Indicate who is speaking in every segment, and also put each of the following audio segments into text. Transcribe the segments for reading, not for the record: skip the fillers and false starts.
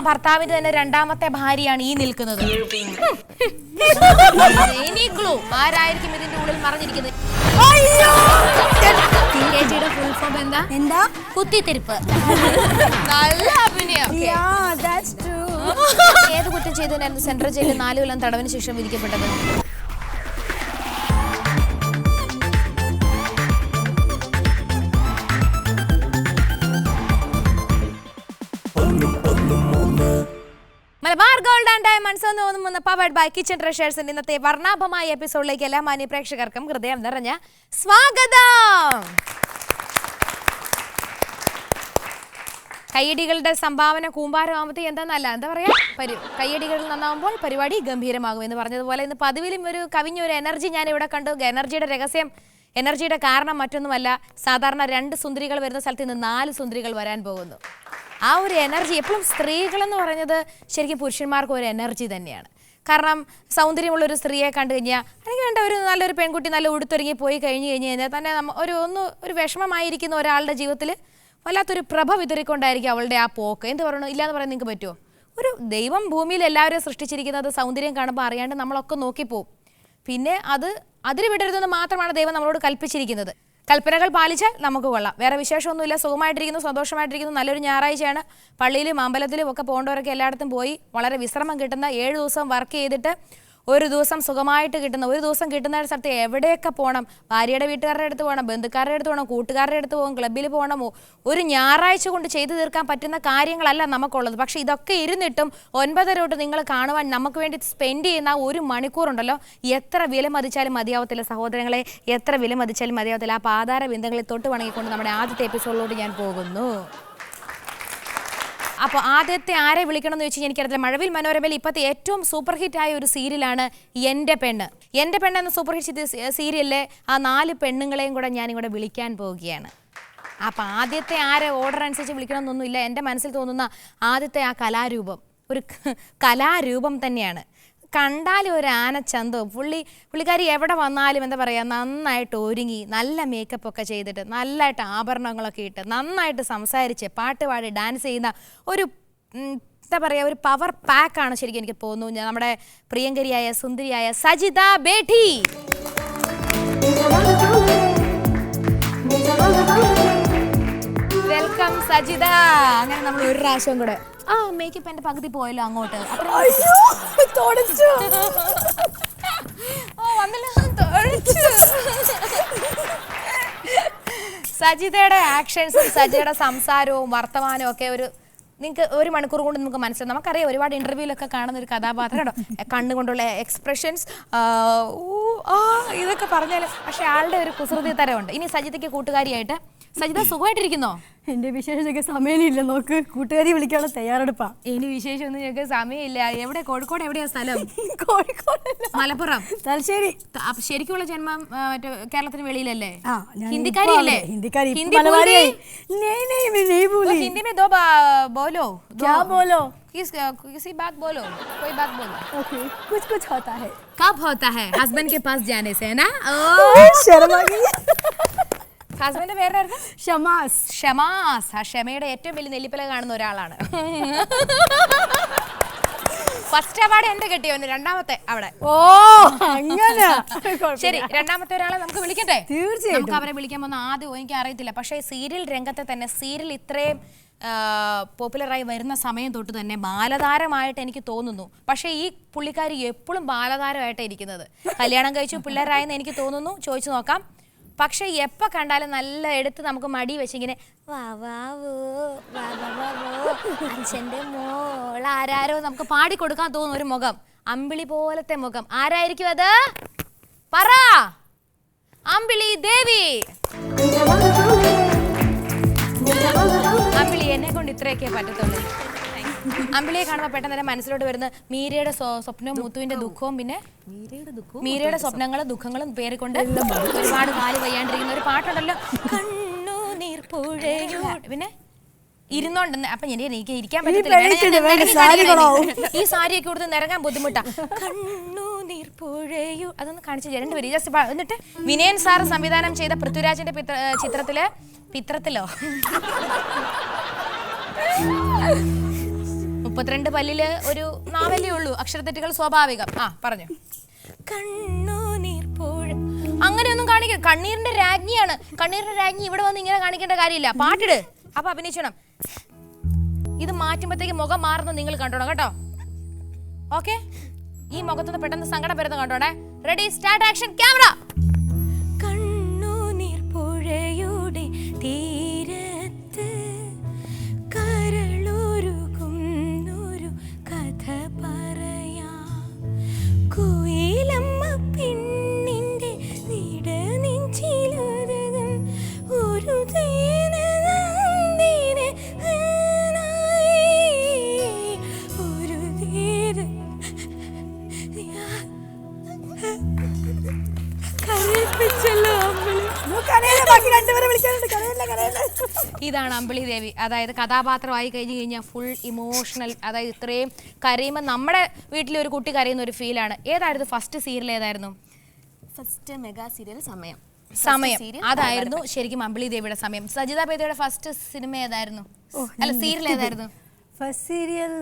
Speaker 1: ഭർത്താവിന്റെ തന്നെ രണ്ടാമത്തെ ഭാര്യയാണ് ഈ നിൽക്കുന്നത്. ആരായിരിക്കും ഇതിന്റെ ഉള്ളിൽ മറിഞ്ഞിരിക്കുന്നത്? ഫുൾ ഫോം എന്താ? കുത്തിത്തിരിപ്പ്. നല്ല അഭിനയം. ഏത് കുറ്റം ചെയ്തതിനായിരുന്നു സെൻട്രൽ ജയിലിൽ 4 കൊല്ലം തടവിന് ശേഷം വിധിക്കപ്പെട്ടത്? Malabar gold and diamonds powered by kitchen ട്രഷേഴ്സിന്റെ ഇന്നത്തെ വർണ്ണാഭമായ എപ്പിസോഡിലേക്ക് എല്ലാ മാന്യ പ്രേക്ഷകർക്കും ഹൃദയം നിറഞ്ഞ സ്വാഗതം. കയ്യടികളുടെ സംഭാവന കൂമ്പാരമാകുമ്പോൾ എന്താ പറയാ, കയ്യടികൾ നന്നാവുമ്പോൾ പരിപാടി ഗംഭീരമാകും എന്ന് പറഞ്ഞതുപോലെ ഇന്ന് പതിവിലും ഒരു കവിഞ്ഞൊരു എനർജി ഞാൻ ഇവിടെ കണ്ടു. എനർജിയുടെ രഹസ്യം, എനർജിയുടെ കാരണം മറ്റൊന്നുമല്ല, സാധാരണ 2 സുന്ദരികൾ വരുന്ന സ്ഥലത്ത് നിന്ന് 4 സുന്ദരികൾ വരാൻ പോകുന്നു. ആ ഒരു എനർജി എപ്പോഴും സ്ത്രീകളെന്ന് പറയുന്നത് ശരിക്കും പുരുഷന്മാർക്ക് ഒരു എനർജി തന്നെയാണ്. കാരണം സൗന്ദര്യമുള്ളൊരു സ്ത്രീയെ കണ്ടു കഴിഞ്ഞാൽ അല്ലെങ്കിൽ വേണ്ട ഒരു നല്ലൊരു പെൺകുട്ടി നല്ല ഉടുത്തൊരുങ്ങി പോയി കഴിഞ്ഞാൽ തന്നെ ഒരു വിഷമമായിരിക്കുന്ന ഒരാളുടെ ജീവിതത്തിൽ വല്ലാത്തൊരു പ്രഭ വിതറിക്കൊണ്ടായിരിക്കും അവളുടെ ആ പോക്ക്. എന്ത് പറയണു ഇല്ലയെന്ന് പറയാൻ നിങ്ങൾക്ക് പറ്റുമോ? ഒരു ദൈവം ഭൂമിയിൽ എല്ലാവരും സൃഷ്ടിച്ചിരിക്കുന്നത് സൗന്ദര്യം കാണുമ്പോൾ അറിയാണ്ട് നമ്മളൊക്കെ നോക്കിപ്പോവും. പിന്നെ അതിന് വിടരുതെന്ന് മാത്രമാണ് ദൈവം നമ്മളോട് കൽപ്പിച്ചിരിക്കുന്നത്. കൽപ്പനകൾ പാലിച്ചാൽ നമുക്ക് കൊള്ളാം. വേറെ വിശേഷമൊന്നുമില്ല. സുഖമായിട്ടിരിക്കുന്നു, സന്തോഷമായിട്ടിരിക്കുന്നു. നല്ലൊരു ഞായറാഴ്ചയാണ്. പള്ളിയിലും അമ്പലത്തിലും ഒക്കെ പോകേണ്ടവരൊക്കെ എല്ലായിടത്തും പോയി വളരെ വിശ്രമം കിട്ടുന്ന 7 ദിവസം വർക്ക് ചെയ്തിട്ട് ഒരു ദിവസം സുഖമായിട്ട് കിട്ടുന്ന ഒരു ദിവസം കിട്ടുന്ന സ്ഥലത്ത് എവിടെയൊക്കെ പോകണം? ഭാര്യയുടെ വീട്ടുകാരുടെ അടുത്ത് പോകണം, ബന്ധുക്കാരുടെ അടുത്ത് പോകണം, കൂട്ടുകാരുടെ അടുത്ത് പോകണം, ക്ലബ്ബിൽ പോകണമോ? ഒരു ഞായറാഴ്ച കൊണ്ട് ചെയ്തു തീർക്കാൻ പറ്റുന്ന കാര്യങ്ങളല്ല നമുക്കുള്ളത്. പക്ഷേ ഇതൊക്കെ ഇരുന്നിട്ടും 9:30 തൊട്ട് നിങ്ങൾ കാണുവാൻ നമുക്ക് വേണ്ടി സ്പെൻഡ് ചെയ്യുന്ന 1 മണിക്കൂറുണ്ടല്ലോ, എത്ര വില മതിച്ചാലും മതിയാവത്തില്ല സഹോദരങ്ങളെ, എത്ര വില മതിച്ചാലും മതിയാവത്തില്ല. ആ പാതാര ബിന്ദങ്ങളിൽ തൊട്ട് വണങ്ങിക്കൊണ്ട് നമ്മുടെ ആദ്യത്തെ എപ്പിസോഡിലോട്ട് ഞാൻ പോകുന്നു. അപ്പോൾ ആദ്യത്തെ ആരെ വിളിക്കണം എന്ന് വെച്ച് എനിക്കറിയില്ല. മഴവിൽ മനോരമയിൽ ഇപ്പോഴത്തെ ഏറ്റവും സൂപ്പർ ഹിറ്റായ ഒരു സീരിയലാണ് എൻ്റെ പെണ്ണ്. എൻ്റെ പെണ്ണ് എന്ന സൂപ്പർ ഹിറ്റ് സീരിയലിലെ ആ 4 പെണ്ണുങ്ങളെയും കൂടെ ഞാനിവിടെ വിളിക്കാൻ പോവുകയാണ്. അപ്പോൾ ആദ്യത്തെ ആരെ ഓർഡർ അനുസരിച്ച് വിളിക്കണം എന്നൊന്നുമില്ല. എൻ്റെ മനസ്സിൽ തോന്നുന്ന ആദ്യത്തെ ആ കലാരൂപം ഒരു കലാരൂപം തന്നെയാണ്. കണ്ടാലും ഒരു ആനച്ചന്തവും. പുള്ളിക്കാരി എവിടെ വന്നാലും എന്താ പറയുക, നന്നായിട്ട് ഒരുങ്ങി നല്ല മേക്കപ്പൊക്കെ ചെയ്തിട്ട് നല്ലതായിട്ട് ആഭരണങ്ങളൊക്കെ ഇട്ട് നന്നായിട്ട് സംസാരിച്ച് പാട്ട് പാടി ഡാൻസ് ചെയ്യുന്ന ഒരു എന്താ പറയുക, ഒരു പവർ പാക്കാണ് ശരിക്കും എനിക്ക് തോന്നുന്നു. നമ്മുടെ പ്രിയങ്കരിയായ സുന്ദരിയായ സജിത ബേഠി. വെൽക്കം സജിത. അങ്ങനെ നമ്മൾ ഒരു പ്രാവശ്യം കൂടെ മേക്കപ്പ് എന്റെ പകുതി പോയല്ലോ അങ്ങോട്ട്. സജിതയുടെ ആക്ഷൻസും സജിതയുടെ സംസാരവും വർത്തമാനവും ഒക്കെ നിങ്ങൾക്ക് 1 മണിക്കൂർ കൊണ്ട് നമുക്ക് മനസ്സിലാവും. നമുക്കറിയാം ഒരുപാട് ഇന്റർവ്യൂലൊക്കെ കാണുന്ന ഒരു കഥാപാത്രം കേട്ടോ, കണ്ണുകൊണ്ടുള്ള എക്സ്പ്രഷൻസ് ഇതൊക്കെ പറഞ്ഞാലും പക്ഷെ ആളുടെ ഒരു കുസൃതി തരമുണ്ട്. ഇനി സജിതയ്ക്ക് കൂട്ടുകാരിയായിട്ട് സജിത സുഖമായിട്ടിരിക്കുന്നോ?
Speaker 2: എന്റെ വിശേഷമൊക്കെ സമയമില്ല, നോക്ക് കൂട്ടുകാരി വിളിക്കാനുള്ള തയ്യാറെടുപ്പാ.
Speaker 1: ഇനി വിശേഷമൊന്നും ഞങ്ങൾക്ക് സമയമില്ല. എവിടെ? കോഴിക്കോട് എവിടെയാ സ്ഥലം?
Speaker 2: കോഴിക്കോട്,
Speaker 1: മലപ്പുറം,
Speaker 2: തലശ്ശേരി.
Speaker 1: ശരിക്കുള്ള ജന്മം മറ്റേ കേരളത്തിന് വെളിയിലല്ലേ? ഹിന്ദിക്കാരിയല്ലേ?
Speaker 2: हिंदी
Speaker 1: में 2 बोलो.
Speaker 2: क्या बोलो?
Speaker 1: किसी बात बोलो, कोई बात बोलो.
Speaker 2: ओके, कुछ होता है.
Speaker 1: कब होता है? हस्बैंड के पास जाने से है ना?
Speaker 2: शर्मा गई.
Speaker 1: ഹസ്ബൻഡ് പേരായിരുന്നു
Speaker 2: ഷമാസ്.
Speaker 1: ആ ക്ഷമയുടെ ഏറ്റവും വലിയ നെല്ലിപ്പല കാണുന്ന ഒരാളാണ്. ഫസ്റ്റ് അവാർഡ് എന്റെ കിട്ടിയവന്, രണ്ടാമത്തെ അവിടെ.
Speaker 2: ഓ അങ്ങനെ.
Speaker 1: ശരി, രണ്ടാമത്തെ ഒരാളെ നമുക്ക് വിളിക്കട്ടെ?
Speaker 2: തീർച്ചയായും
Speaker 1: നമുക്ക് അവരെ വിളിക്കാൻ പോകുന്ന ആദ്യം എനിക്ക് അറിയത്തില്ല. പക്ഷേ സീരിയൽ രംഗത്തെ തന്നെ സീരിയൽ ഇത്രയും പോപ്പുലറായി വരുന്ന സമയം തൊട്ട് തന്നെ ബാലതാരമായിട്ട് എനിക്ക് തോന്നുന്നു. പക്ഷേ ഈ പുള്ളിക്കാരി എപ്പോഴും ബാലതാരമായിട്ടാണ് ഇരിക്കുന്നത്. കല്യാണം കഴിച്ചു പിള്ളേരായെന്ന് എനിക്ക് തോന്നുന്നു. ചോദിച്ചു നോക്കാം. പക്ഷെ എപ്പോൾ കണ്ടാലും നല്ല എടുത്ത് നമുക്ക് മടി വെച്ചിങ്ങനെ അച്ഛൻ്റെ മോൾ ആരാരോ നമുക്ക് പാടിക്കൊടുക്കാൻ തോന്നുന്ന ഒരു മുഖം, അമ്പിളി പോലത്തെ മുഖം. ആരായിരിക്കും അത്? പറ. അമ്പിളി ദേവി. അമ്പിളി, എന്നെ കൊണ്ട് ഇത്രയൊക്കെ പറ്റത്തുള്ളൂ. അമ്പിളിയെ കാണുമ്പോൾ പെട്ടെന്ന് തന്നെ മനസ്സിലോട്ട് വരുന്ന മീരയുടെ സ്വപ്നവും മുത്തുവിന്റെ ദുഃഖവും പിന്നെ മീരയുടെ സ്വപ്നങ്ങളും ദുഃഖങ്ങളും പേരിക്കൊണ്ട് ഒരുപാട് കാല് വയ്യാണ്ടിരിക്കുന്ന ഒരു പാട്ടുണ്ടല്ലോ, കണ്ണുനീർ പുഴയോ. പിന്നെ ഇരുന്നോണ്ട് അപ്പൊ എനിക്ക് ഇരിക്കാൻ പറ്റത്തില്ല, ഈ സാരിയൊക്കെ കൊടുത്ത് നിറങ്ങാൻ ബുദ്ധിമുട്ടാ. കണ്ണുനീർ പുഴയോ അതൊന്ന് കാണിച്ചു 2 പേര് ജസ്റ്റ്. എന്നിട്ട് വിനയൻ സാർ സംവിധാനം ചെയ്ത പൃഥ്വിരാജിന്റെ ചിത്രത്തിലോ 32 പല്ലില് ഒരു നാവല്ലേ ഉള്ളൂ, അക്ഷരത്തെറ്റുകൾ സ്വാഭാവികം. ആ പറഞ്ഞു. അങ്ങനെയൊന്നും കാണിക്ക. കണ്ണീരിന്റെ രാജ്ഞിയാണ്. കണ്ണീരിന്റെ രാജ്ഞി ഇവിടെ വന്ന് ഇങ്ങനെ കാണിക്കേണ്ട കാര്യമില്ല. പാട്ടിട്, അപ്പൊ അഭിനയിച്ചണം. ഇത് മാറ്റുമ്പോഴത്തേക്ക് മുഖം മാറുന്നത് നിങ്ങൾ കണ്ടോണം കേട്ടോ. ഓക്കെ, ഈ മുഖത്തുനിന്ന് പെട്ടെന്ന് സങ്കടം വരുന്ന കണ്ടോണേ. Ready, start, action, camera. കണ്ണുനീർ പുഴയുടെ തീരത്ത് കരളൊരുകുന്നൊരു കഥ പറയാം. കുയിലമ്മ പെണ്ണിന്റെ നെഞ്ചിലൊരുകും ഒരു ഇതാണ് അമ്പിളി ദേവി. അതായത് കഥാപാത്രമായി കഴിഞ്ഞു കഴിഞ്ഞാൽ ഫുൾ ഇമോഷണൽ. അതായത് ഇത്രയും കരയുമ്പോൾ നമ്മുടെ വീട്ടിലെ ഒരു കുട്ടി കരയുന്ന ഒരു ഫീലാണ്. ഏതായിരുന്നു ഫസ്റ്റ് സീരിയൽ? ഏതായിരുന്നു
Speaker 3: ഫസ്റ്റ് മെഗാ സീരിയൽ? സമയം.
Speaker 1: അതായിരുന്നു ശരിക്കും അമ്പിളി ദേവിയുടെ സമയം. സജിത ബേദിയുടെ ഫസ്റ്റ് സിനിമ ഏതായിരുന്നു? അല്ല, സീരിയൽ ഏതായിരുന്നു?
Speaker 2: ഫസ്റ്റ് സീരിയൽ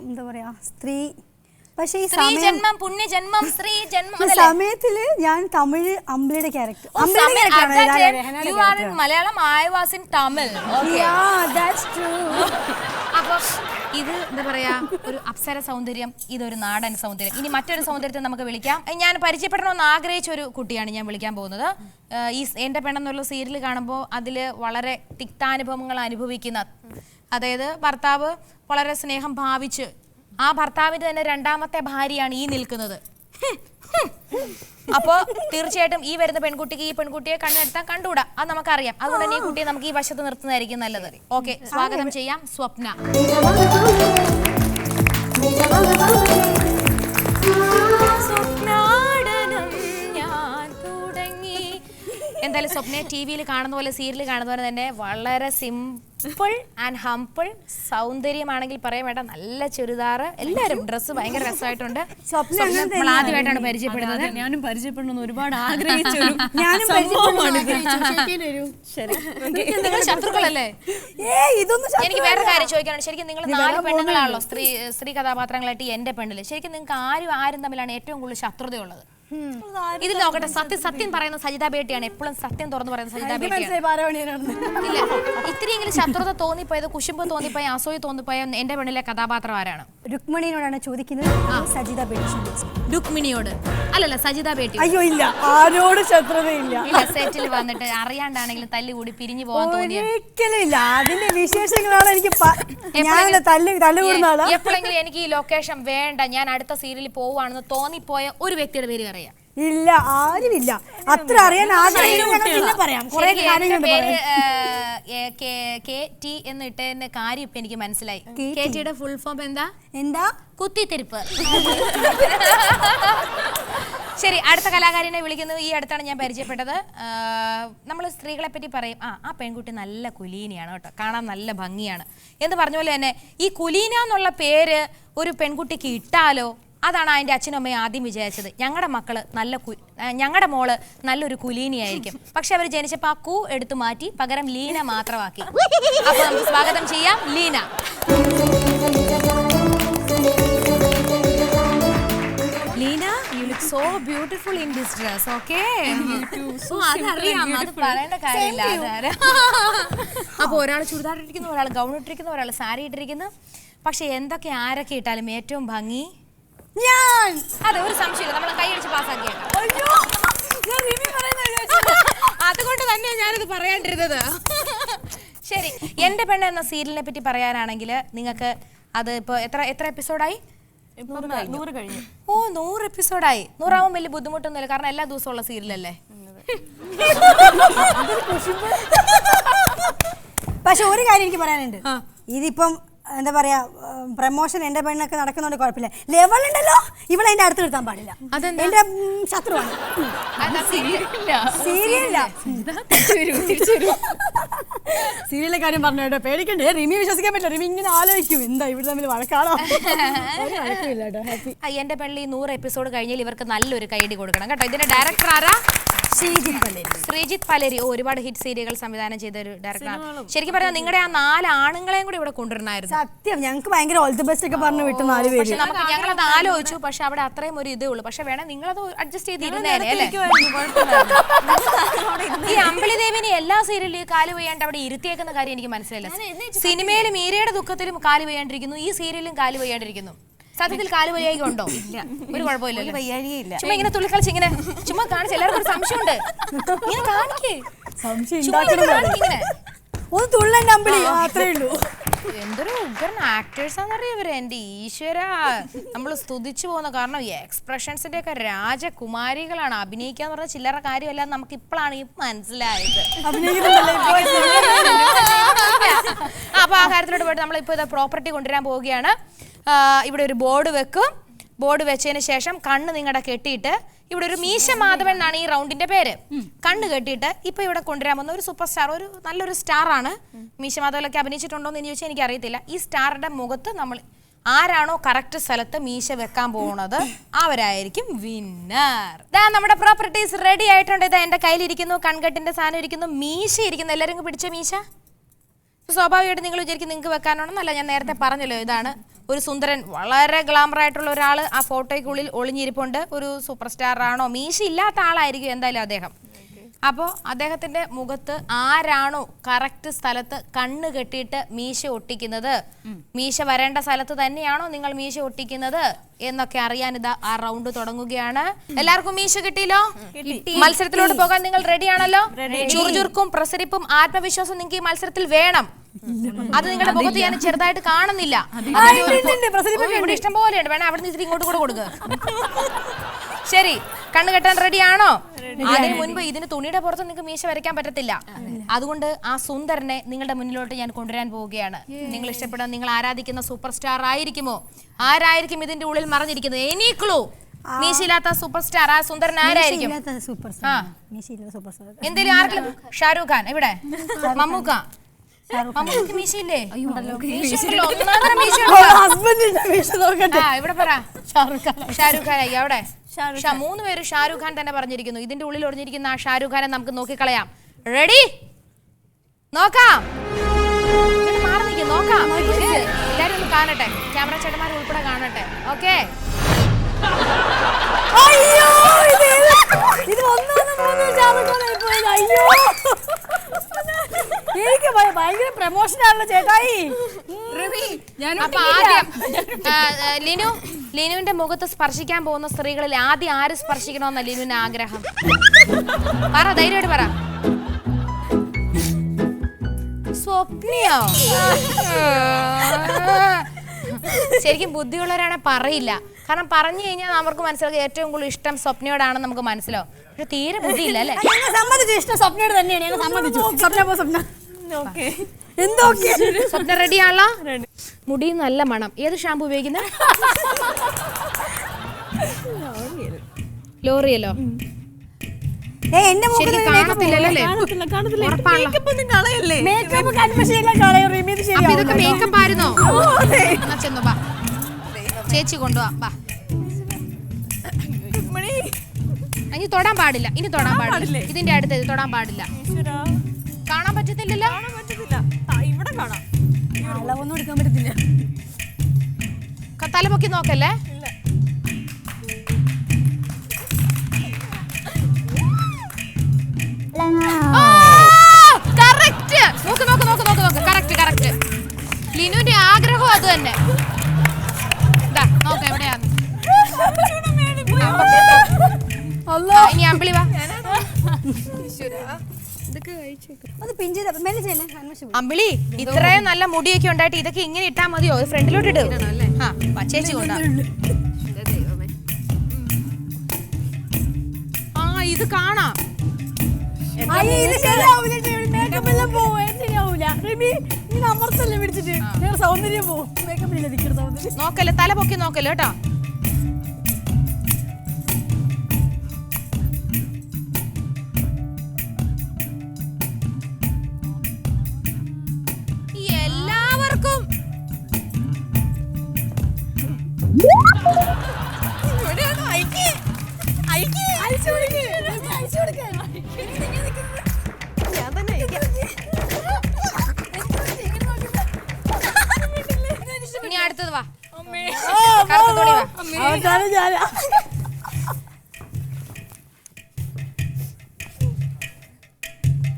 Speaker 2: എന്താ പറയാ, സ്ത്രീ. പക്ഷേ ഈ
Speaker 1: ജന്മം, പുണ്യജന്മം, സ്ത്രീ ജന്മം
Speaker 2: സമയത്തില് ഞാൻ തമിഴ് അമ്പിളിയുടെ character.
Speaker 1: Malayalam I was in Tamil. അപ്പൊ ഇത് എന്താ പറയാ, ഒരു അപ്സര സൗന്ദര്യം, ഇതൊരു നാടൻ സൗന്ദര്യം. ഇനി മറ്റൊരു സൗന്ദര്യത്തെ നമുക്ക് വിളിക്കാം. ഞാൻ പരിചയപ്പെടണമെന്ന് ആഗ്രഹിച്ച ഒരു കുട്ടിയാണ് ഞാൻ വിളിക്കാൻ പോകുന്നത്. ഈ എൻ്റെ പെണ്ണെന്നുള്ള സീരിയൽ കാണുമ്പോൾ അതിൽ വളരെ തിക്താനുഭവങ്ങൾ അനുഭവിക്കുന്ന, അതായത് ഭർത്താവ് വളരെ സ്നേഹം ഭാവിച്ച് ആ ഭർത്താവിന്റെ തന്നെ രണ്ടാമത്തെ ഭാര്യയാണ് ഈ നിൽക്കുന്നത്. അപ്പോ തീർച്ചയായിട്ടും ഈ വരുന്ന പെൺകുട്ടിക്ക് ഈ പെൺകുട്ടിയെ കണ്ണെടുത്താൽ കണ്ടുകൂടാ, അത് നമുക്കറിയാം. അതുകൊണ്ട് തന്നെ ഈ കുട്ടിയെ നമുക്ക് ഈ വശത്ത് നിർത്തുന്നതായിരിക്കും നല്ലത്. ഓക്കെ, സ്വാഗതം ചെയ്യാം സ്വപ്ന. എന്തായാലും സ്വപ്നയെ ടി വിയിൽ കാണുന്ന പോലെ സീരിയൽ കാണുന്ന പോലെ തന്നെ വളരെ സിമ്പിൾ ആൻഡ് ഹംപിൾ. സൗന്ദര്യമാണെങ്കിൽ പറയാൻ വേണ്ട, നല്ല ചുരിദാറ്, എല്ലാവരും ഡ്രസ്സ് ഭയങ്കര രസമായിട്ടുണ്ട്. നമ്മൾ ആദ്യമായിട്ടാണ് പരിചയപ്പെടുന്നത്.
Speaker 3: ഞാനും പരിചയപ്പെടണമെന്ന് ഒരുപാട് ആഗ്രഹിച്ചു.
Speaker 1: നിങ്ങൾ ശത്രുക്കളല്ലേ? എനിക്ക് വേറെ കാര്യം ചോദിക്കാനുണ്ട്. ശരിക്കും നിങ്ങൾ 4 പെണ്ണുങ്ങളാണല്ലോ സ്ത്രീ കഥാപാത്രങ്ങളായിട്ട് എന്റെ പെണ്ണില്. ശരിക്കും നിങ്ങൾക്ക് ആരും തമ്മിലാണ് ഏറ്റവും കൂടുതൽ ശത്രുതയുള്ളത്? ഇതിൽ നോക്കട്ടെ, സത്യം പറയുന്ന സജിത ബേട്ടിയാണ്. എപ്പോഴും സത്യം തുറന്നു പറയുന്ന സജിത ബേട്ടിയാണ്. ഇല്ല, ഇത്രയെങ്കിലും ശത്രുത തോന്നിപ്പോയത്, കുശുമ്പ് തോന്നിപ്പോയ, അസൂയ തോന്നിപ്പോയ എന്റെ പെണ്ണിലെ കഥാപാത്രം ആരാണ്?
Speaker 2: രുക്മിണിയോടാണ് ചോദിക്കുന്നത്. സജിത ബേട്ടി.
Speaker 1: രുക്മിണിയോട് അല്ലല്ല, സജിത ബേട്ടി.
Speaker 2: അയ്യോ ഇല്ല, ആരോട് ശത്രുതയില്ല.
Speaker 1: സെറ്റിൽ വന്നിട്ട് അറിയാണ്ടാണെങ്കിലും തല്ലുകൂടി പിരിഞ്ഞു പോകാൻ തോന്നിയ
Speaker 2: ഒരിക്കലില്ല. അതിന്റെ വിശേഷങ്ങളാണ് എനിക്ക്.
Speaker 1: എപ്പോഴെങ്കിലും എനിക്ക് ഈ ലൊക്കേഷൻ വേണ്ട, ഞാൻ അടുത്ത സീരിയലിൽ പോവാണെന്ന് തോന്നിപ്പോയ ഒരു വ്യക്തിയുടെ പേര് അറിയാം?
Speaker 2: ഇല്ല, ആരുമില്ല. അത്ര അറിയാൻ പറയാം.
Speaker 1: KT എന്ന് ഇട്ടതിന്റെ കാര്യം ഇപ്പൊ എനിക്ക് മനസ്സിലായി. KTയുടെ ഫുൾ ഫോം എന്താ? കുത്തിത്തിരിപ്പ്. ശരി, അടുത്ത കലാകാരനെ വിളിക്കുന്നത് ഈ അടുത്താണ് ഞാൻ പരിചയപ്പെട്ടത്. നമ്മൾ സ്ത്രീകളെ പറ്റി പറയും, ആ പെൺകുട്ടി നല്ല കുലീനയാണ് കേട്ടോ, കാണാൻ നല്ല ഭംഗിയാണ് എന്ന് പറഞ്ഞ പോലെ തന്നെ ഈ കുലീന എന്നുള്ള പേര് ഒരു പെൺകുട്ടിക്ക് ഇട്ടാലോ? അതാണ് അതിൻ്റെ അച്ഛനും അമ്മയും ആദ്യം വിചാരിച്ചത്. ഞങ്ങളുടെ മോള് നല്ലൊരു കുലീനിയായിരിക്കും. പക്ഷെ അവർ ജനിച്ചപ്പോൾ ആ കു എടുത്തു മാറ്റി പകരം ലീന മാത്രമാക്കി. അപ്പോൾ നമുക്ക് സ്വാഗതം ചെയ്യാം Leena. Leena, you look so beautiful in this dress. Okay? അതറിയാം, അത് പറയേണ്ട കാര്യമില്ല. അപ്പോൾ ഒരാൾ ചുരിദാർ ഇട്ടിരിക്കുന്നു, ഒരാൾ ഗൗൺ ഇട്ടിരിക്കുന്നു, ഒരാൾ സാരി ഇട്ടിരിക്കുന്നു. പക്ഷെ എന്തൊക്കെ ആരൊക്കെ ഇട്ടാലും ഏറ്റവും ഭംഗി
Speaker 2: ഞാൻ.
Speaker 1: അതെ, ഒരു സംശയമില്ല. നമ്മൾ കൈയടിച്ച് പാസ്സാക്കിയ അതുകൊണ്ട് തന്നെ ഞാനത് പറയാണ്ടിരുന്നത്. ശരി, എൻ്റെ പെണ്ണ് എന്ന സീരിയലിനെ പറ്റി പറയാനാണെങ്കിൽ നിങ്ങൾക്ക് അത് ഇപ്പോൾ എത്ര എപ്പിസോഡായി?
Speaker 3: 100 കഴിഞ്ഞു.
Speaker 1: ഓ, 100 എപ്പിസോഡായി. 100 വലിയ ബുദ്ധിമുട്ടൊന്നുമില്ല, കാരണം എല്ലാ ദിവസവും ഉള്ള സീരിയലല്ലേ.
Speaker 2: പക്ഷെ ഒരു കാര്യം എനിക്ക് പറയാനുണ്ട്. ഇതിപ്പം എന്താ പറയാ, പ്രമോഷൻ എന്റെ പെണ്ണൊക്കെ നടക്കുന്നോണ്ട് കുഴപ്പമില്ല. ലെവൽ ഉണ്ടല്ലോ, ഇവിടെ എന്റെ അടുത്ത് നിർത്താൻ പാടില്ല. എന്റെ ശത്രുവാണ്. സീരിയലിലെ കാര്യം പറഞ്ഞു കേട്ടോ, പേടിക്കണ്ടേ. റിമി വിശ്വസിക്കാൻ പറ്റില്ല. റിമി ഇങ്ങനെ ആലോചിക്കും, എന്താ ഇവിടെ തമ്മിൽ വഴക്കാണോ?
Speaker 1: എന്റെ പെണ്ണിൽ 100 എപ്പിസോഡ് കഴിഞ്ഞാൽ ഇവർക്ക് നല്ലൊരു കൈഡി കൊടുക്കണം കേട്ടോ. ഇതിന്റെ ഡയറക്ടർ ആരാ? ശ്രീജിത്ത് പലേരി. ഒരുപാട് ഹിറ്റ് സീരിയലുകൾ സംവിധാനം ചെയ്ത ഒരു ഡയറക്ടറാണ്. ശരിക്കും പറഞ്ഞാൽ നിങ്ങളുടെ ആ 4 ആണുങ്ങളെയും കൂടി ഇവിടെ കൊണ്ടുവരണമായിരുന്നു.
Speaker 2: സത്യം ഞങ്ങൾക്ക് ഭയങ്കര ഓൾ ദി ബെസ്റ്റ് ഒക്കെ പറഞ്ഞു വിട്ടു 4 പേര്.
Speaker 1: ഞങ്ങളത് ആലോചിച്ചു, പക്ഷെ അവിടെ അത്രയും ഒരു ഇതേ ഉള്ളൂ. പക്ഷെ വേണം നിങ്ങളത് അഡ്ജസ്റ്റ് ചെയ്തിരുന്നേനെ അല്ലേ? ഈ അമ്പിളി ദേവിനെ എല്ലാ സീരിയലിലും കാല് വയ്യാണ്ട് അവിടെ ഇരുത്തിയേക്കുന്ന കാര്യം എനിക്ക് മനസ്സിലായില്ല. സിനിമയിൽ മീരയുടെ ദുഃഖത്തിലും കാല് വയ്യാണ്ടിരിക്കുന്നു, ഈ സീരിയലും കാല് വയ്യാണ്ടിരിക്കുന്നു. സത്യത്തിൽ കാല് വയ്യായി ഉണ്ടോ? ഇല്ല, ഒരു കുഴപ്പമില്ലല്ലോ.
Speaker 3: വയ്യാഴികയില്ല.
Speaker 1: ചുമ്മാ ഇങ്ങനെ തുള്ളിക്കളിച്ച് ഇങ്ങനെ ചുമ്മാ കാണിച്ച് എല്ലാവർക്കും ഒരു സംശയമുണ്ട്. ഇങ്ങനെ കാണിക്കേ, ഇങ്ങനെ
Speaker 2: ഒന്ന് തുള്ളന്റെ അമ്പിളി അത്രേ ഉള്ളൂ.
Speaker 1: എന്തൊരു ഉഗ്രൻ ആക്ടേഴ്സാന്നറിയാം ഇവര്. എന്റെ ഈശ്വര, നമ്മൾ സ്തുതിച്ചു പോകുന്ന കാരണം എക്സ്പ്രഷൻസിന്റെ ഒക്കെ രാജകുമാരികളാണ്. അഭിനയിക്കാന്ന് പറഞ്ഞ ചില്ലറ കാര്യമല്ല, നമുക്ക് ഇപ്പോഴാണ് ഈ മനസ്സിലായത്. അപ്പൊ ആ കാര്യത്തിലോട്ട് പോയിട്ട് നമ്മളിപ്പോ ഇത് പ്രോപ്പർട്ടി കൊണ്ടുവരാൻ പോവുകയാണ്. ഇവിടെ ഒരു ബോർഡ് വെക്കും. ബോർഡ് വെച്ചതിന് ശേഷം കണ്ണ് നിങ്ങളുടെ കെട്ടിയിട്ട്, ഇവിടെ ഒരു മീശ മാധവൻ എന്നാണ് ഈ റൗണ്ടിന്റെ പേര്. കണ്ണ് കെട്ടിയിട്ട് ഇപ്പൊ ഇവിടെ കൊണ്ടുവരാൻ പോകുന്ന ഒരു സൂപ്പർ സ്റ്റാർ, ഒരു നല്ലൊരു സ്റ്റാർ ആണ്. മീശ മാധവനൊക്കെ അഭിനയിച്ചിട്ടുണ്ടോ എന്ന് ചോദിച്ചാൽ എനിക്ക് അറിയത്തില്ല. ഈ സ്റ്റാറിന്റെ മുഖത്ത് നമ്മൾ ആരാണോ കറക്റ്റ് സ്ഥലത്ത് മീശ വെക്കാൻ പോകുന്നത് അവരായിരിക്കും വിന്നർ. ഇതാ നമ്മുടെ പ്രോപ്പർട്ടീസ് റെഡി ആയിട്ടുണ്ട്. ഇതാ എന്റെ കയ്യിലിരിക്കുന്നു, കൺകെട്ടിന്റെ സാധനം ഇരിക്കുന്നു, മീശ ഇരിക്കുന്നു. എല്ലാവരും പിടിച്ച മീശ. സ്വാഭാവികമായിട്ട് നിങ്ങൾ വിചാരിക്കും നിങ്ങൾക്ക് വെക്കാനാണെന്നല്ല, ഞാൻ നേരത്തെ പറഞ്ഞല്ലോ. ഇതാണ് ഒരു സുന്ദരൻ, വളരെ ഗ്ലാമർ ആയിട്ടുള്ള ഒരാൾ ആ ഫോട്ടോയ്ക്കുള്ളിൽ ഒളിഞ്ഞിരിപ്പുണ്ട്. ഒരു സൂപ്പർ സ്റ്റാർ ആണോ, മീശ ഇല്ലാത്ത ആളായിരിക്കും എന്തായാലും അദ്ദേഹം. അപ്പോൾ അദ്ദേഹത്തിന്റെ മുഖത്ത് ആരാണോ കറക്റ്റ് സ്ഥലത്ത് കണ്ണ് കെട്ടിയിട്ട് മീശ ഒട്ടിക്കുന്നത്, മീശ വരേണ്ട സ്ഥലത്ത് തന്നെയാണോ നിങ്ങൾ മീശ ഒട്ടിക്കുന്നത് എന്നൊക്കെ അറിയാൻ ഇതാ ആ റൗണ്ട് തുടങ്ങുകയാണ്. എല്ലാവർക്കും മീശ കിട്ടിയല്ലോ? മത്സരത്തിലോട്ട് പോകാൻ നിങ്ങൾ റെഡിയാണല്ലോ? ചുറുചുറുക്കും പ്രസരിപ്പും ആത്മവിശ്വാസം നിങ്ങൾക്ക് ഈ മത്സരത്തിൽ വേണം. അത് നിങ്ങളുടെ മുഖത്ത് ഞാൻ ചെറുതായിട്ട് കാണുന്നില്ല. ഇവിടെ ഇഷ്ടം പോലെയുണ്ട്, വേണം അവിടെ നിന്ന് ഇങ്ങോട്ട് കൂടെ കൊടുക്കുക. ശരി, കണ്ണു കെട്ടാൻ റെഡിയാണോ? അതിന് മുൻപ് ഇതിന് തുണിയുടെ പുറത്ത് നിങ്ങൾക്ക് മീശ വരയ്ക്കാൻ പറ്റത്തില്ല. അതുകൊണ്ട് ആ സുന്ദരനെ നിങ്ങളുടെ മുന്നിലോട്ട് ഞാൻ കൊണ്ടുവരാൻ പോവുകയാണ്. നിങ്ങൾ ഇഷ്ടപ്പെടുന്ന, നിങ്ങൾ ആരാധിക്കുന്ന സൂപ്പർ സ്റ്റാർ ആയിരിക്കുമോ? ആരായിരിക്കും ഇതിന്റെ ഉള്ളിൽ മറഞ്ഞിരിക്കുന്നത്? Any clue? മീശയില്ലാത്ത സൂപ്പർ സ്റ്റാർ, ആ സുന്ദരൻ ആരായിരിക്കും? എന്തേലും ആർക്കും? ഷാരൂഖ് ഖാൻ, ഇവിടെ മമ്മൂക്ക. മമ്മൂക്ക് മീശയില്ലേ? ഇവിടെ പറ. ഷാരൂഖ് ഖാൻ ആയി അവിടെ. 3 പേര് ഷാരൂഖ് ഖാൻ തന്നെ പറഞ്ഞിരിക്കുന്നു. ഇതിന്റെ ഉള്ളിൽ ഒളിഞ്ഞിരിക്കുന്ന ആ ഷാരൂഖ് ഖാനെ നമുക്ക് നോക്കിക്കളയാം. റെഡി? നോക്കാം. മാറി നിൽക്കും, നോക്കാം. എല്ലാരും ഒന്ന് കാണട്ടെ, ക്യാമറ ചേട്ടന്മാർ ഉൾപ്പെടെ കാണട്ടെ. ഓക്കെ,
Speaker 2: എനിക്ക് ഭയങ്കര പ്രമോഷൻ ആണല്ലോ ചേട്ടായി.
Speaker 1: അപ്പൊ ആദ്യം ലിനുവിന്റെ മുഖത്ത് സ്പർശിക്കാൻ പോകുന്ന സ്ത്രീകളിൽ ആദ്യം ആര് സ്പർശിക്കണമെന്ന ലിനുവിന്റെ ആഗ്രഹം? പറ, ധൈര്യമായിട്ട് പറ. സ്വപ്നയോ? ശരിക്കും ബുദ്ധിയുള്ളവരാണ് പറയില്ല. കാരണം പറഞ്ഞു കഴിഞ്ഞാൽ അവർക്ക് മനസ്സിലാക്കുക ഏറ്റവും കൂടുതൽ ഇഷ്ടം സ്വപ്നയോടാണെന്ന് നമുക്ക് മനസ്സിലാവും. പക്ഷെ തീരെ ബുദ്ധിയില്ല അല്ലേ?
Speaker 2: സമ്മതിച്ചു, ഇഷ്ടം സ്വപ്നയോട് തന്നെയാണ്. സമ്മതിച്ചു.
Speaker 1: സ്വപ്ന റെഡിയാണല്ലോ? മുടി നല്ല മണം. ഏത് ഷാമ്പു ഉപയോഗിക്കുന്നത്? ലോറിയല്ലോ? ശരിക്കും കാണത്തില്ലല്ലേ? അപ്പൊ ഇതൊക്കെ മേക്കപ്പ് ആയിരുന്നോ? ചെന്നു ബാ, ചേച്ചി കൊണ്ടുവാ. ഇനി തൊടാൻ പാടില്ല, ഇനി തൊടാൻ പാടില്ല. ഇതിന്റെ അടുത്ത് ഇത് തൊടാൻ പാടില്ല. കാണാൻ പറ്റത്തില്ലല്ലോ?
Speaker 3: ഇവിടെ കാണാം.
Speaker 2: അളവൊന്നും എടുക്കാൻ പറ്റത്തില്ല.
Speaker 1: തല പൊക്കി നോക്കല്ലേ? കറക്റ്റ്. ലിനുവിന്റെ ആഗ്രഹം അത് തന്നെ. നോക്ക എവിടെയാന്ന്. ഇനി അമ്പിളി വാ. അമ്പിളി, ഇത്രയും നല്ല മുടിയൊക്കെ ഉണ്ടായിട്ട് ഇതൊക്കെ ഇങ്ങനെ ഇട്ടാ മതിയോ? ഫ്രണ്ടിലോട്ട് ഇട്ട്. ചേച്ചി കൊണ്ടാ. ആ, ഇത് കാണാം. നോക്കല്ലേ, തല പൊക്കി നോക്കല്ലേ കേട്ടോ. എല്ലാവർക്കും
Speaker 2: അവസാനം ഞാൻ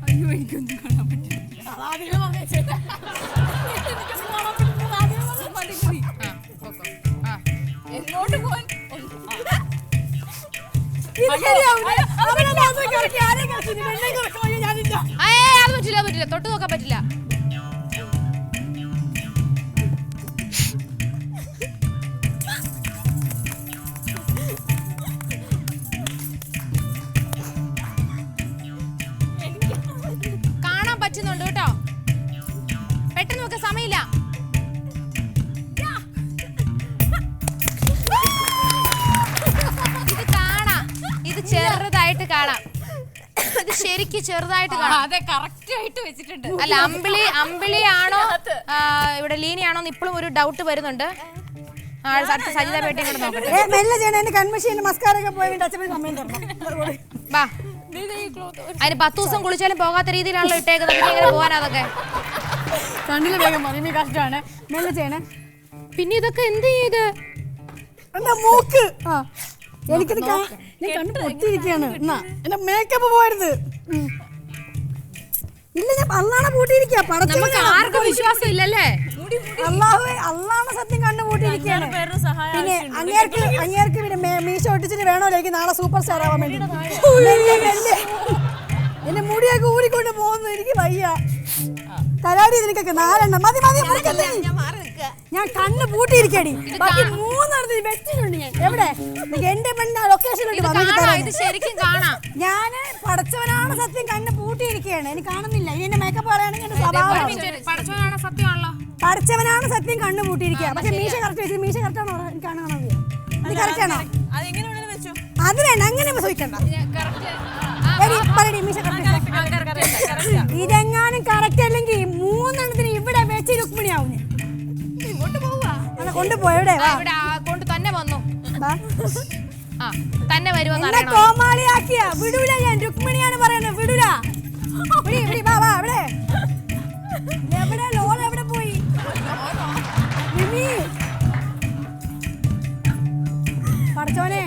Speaker 3: അയ്യോ എനിക്കൊന്നും കാണാൻ പറ്റില്ല. എങ്ങോട്ട് പോകാൻ
Speaker 1: അത് പറ്റില്ല തൊട്ട് നോക്കാൻ പറ്റില്ല. കാണാൻ പറ്റുന്നുണ്ട് കേട്ടോ, പെട്ടെന്ന് നോക്കാൻ സമയമില്ല. ഇത് കാണാം, ഇത് ചെറുതായിട്ട് കാണാം, ഇത് ശരിക്ക് ചെറുതായിട്ട് കാണാം.
Speaker 3: അതെ കറക്റ്റ് ആയിട്ട് വെച്ചിട്ടുണ്ട്.
Speaker 1: അല്ല അമ്പിളിയാണോ ഇവിടെ ലീനിയാണോന്ന് ഇപ്പോഴും ഒരു ഡൗട്ട് വരുന്നുണ്ട്. സജിത പേട്ടിയും കൂടെ നോക്കട്ടെ.
Speaker 2: മെല്ലെ ചെയ്യണം. എന്റെ കൺമഷീൻ മസ്കാരൊക്കെ പോയിട്ട് അച്ഛൻ സമയം തരണം.
Speaker 1: വാ, അതിന് 10 ദിവസം കുളിച്ചാലും പോകാത്ത രീതിയിലാണല്ലോ ഇട്ടേക്കുന്നത്. എങ്ങനെ പോകാൻ അതൊക്കെ
Speaker 2: കണ്ണില് വേഗം മതി, കഷ്ടമാണ്. മെല്ലെ ചെയ്യണേ.
Speaker 1: പിന്നെ ഇതൊക്കെ എന്ത് ചെയ്ത്
Speaker 2: എന്റെ മൂക്ക് എനിക്കിത് കണ്ണ് പൊട്ടിയിരിക്കാണ്. എന്റെ മേക്കപ്പ് പോയത് ഇല്ല, ഞാൻ അള്ളാണ് പൂട്ടിയിരിക്കുക.
Speaker 1: നമുക്ക് ആർക്കും വിശ്വാസം ഇല്ലല്ലേ.
Speaker 2: അള്ളാണ് സത്യം കണ്ണു പൂട്ടിയിരിക്കുകയാണ്. പിന്നെ അങ്ങേർക്ക് പിന്നെ മീശ ഒട്ടിച്ചിട്ട് വേണോ എനിക്ക് നാളെ സൂപ്പർ സ്റ്റാർ ആവാൻ വേണ്ടി. എന്റെ മുടിയൊക്കെ ഊരിക്കൊണ്ട് പോകുന്നു, എനിക്ക് വയ്യ. തരാടി നിനക്കൊക്കെ 4 എണ്ണം മതി. ഞാൻ കണ്ണ് പൂട്ടിയിരിക്കടി. ബാക്കി 3 വെച്ചിട്ടുണ്ട് ഞാൻ. എവിടെ എന്റെ പെണ്ണ ലൊക്കേഷനിലോട്ട് ഞാന് പടച്ചവനാണ് സത്യം കണ്ണ് പൂട്ടിയിരിക്കുകയാണ്. എനിക്ക് കാണുന്നില്ല. ഇനി എന്റെ മേക്കപ്പ് കളയാണെങ്കിൽ എന്റെ സ്വഭാവം പടച്ചവനാണ് സത്യം കണ്ണ് പൂട്ടിയിരിക്കുക. പക്ഷെ മീശ കറക്റ്റ് വെച്ചു. മീശ കറക്റ്റ് ആണോ? എനിക്ക് കാണാണോ? ഇത് കറക്റ്റ് ആണോ? അത് വേണ്ട, അങ്ങനെ ചോദിക്കണ്ട. ഇതെങ്ങാനും കറക്റ്റ് അല്ലെങ്കിൽ 3 എണ്ണത്തിന് ഇവിടെ വെച്ച് രുക്മിണിയാവും. കൊണ്ടുപോയി എവിടെ
Speaker 1: കൊണ്ട് തന്നെ വന്നു, തന്നെ വരുമെന്ന്
Speaker 2: കോമാളിയാക്കിയ വിടൂല. ഞാൻ രുക്മിണിയാണ് പറയുന്നത്, വിടൂല. എവിടെ ലോൾ എവിടെ പോയി? പഠിച്ചോനെ,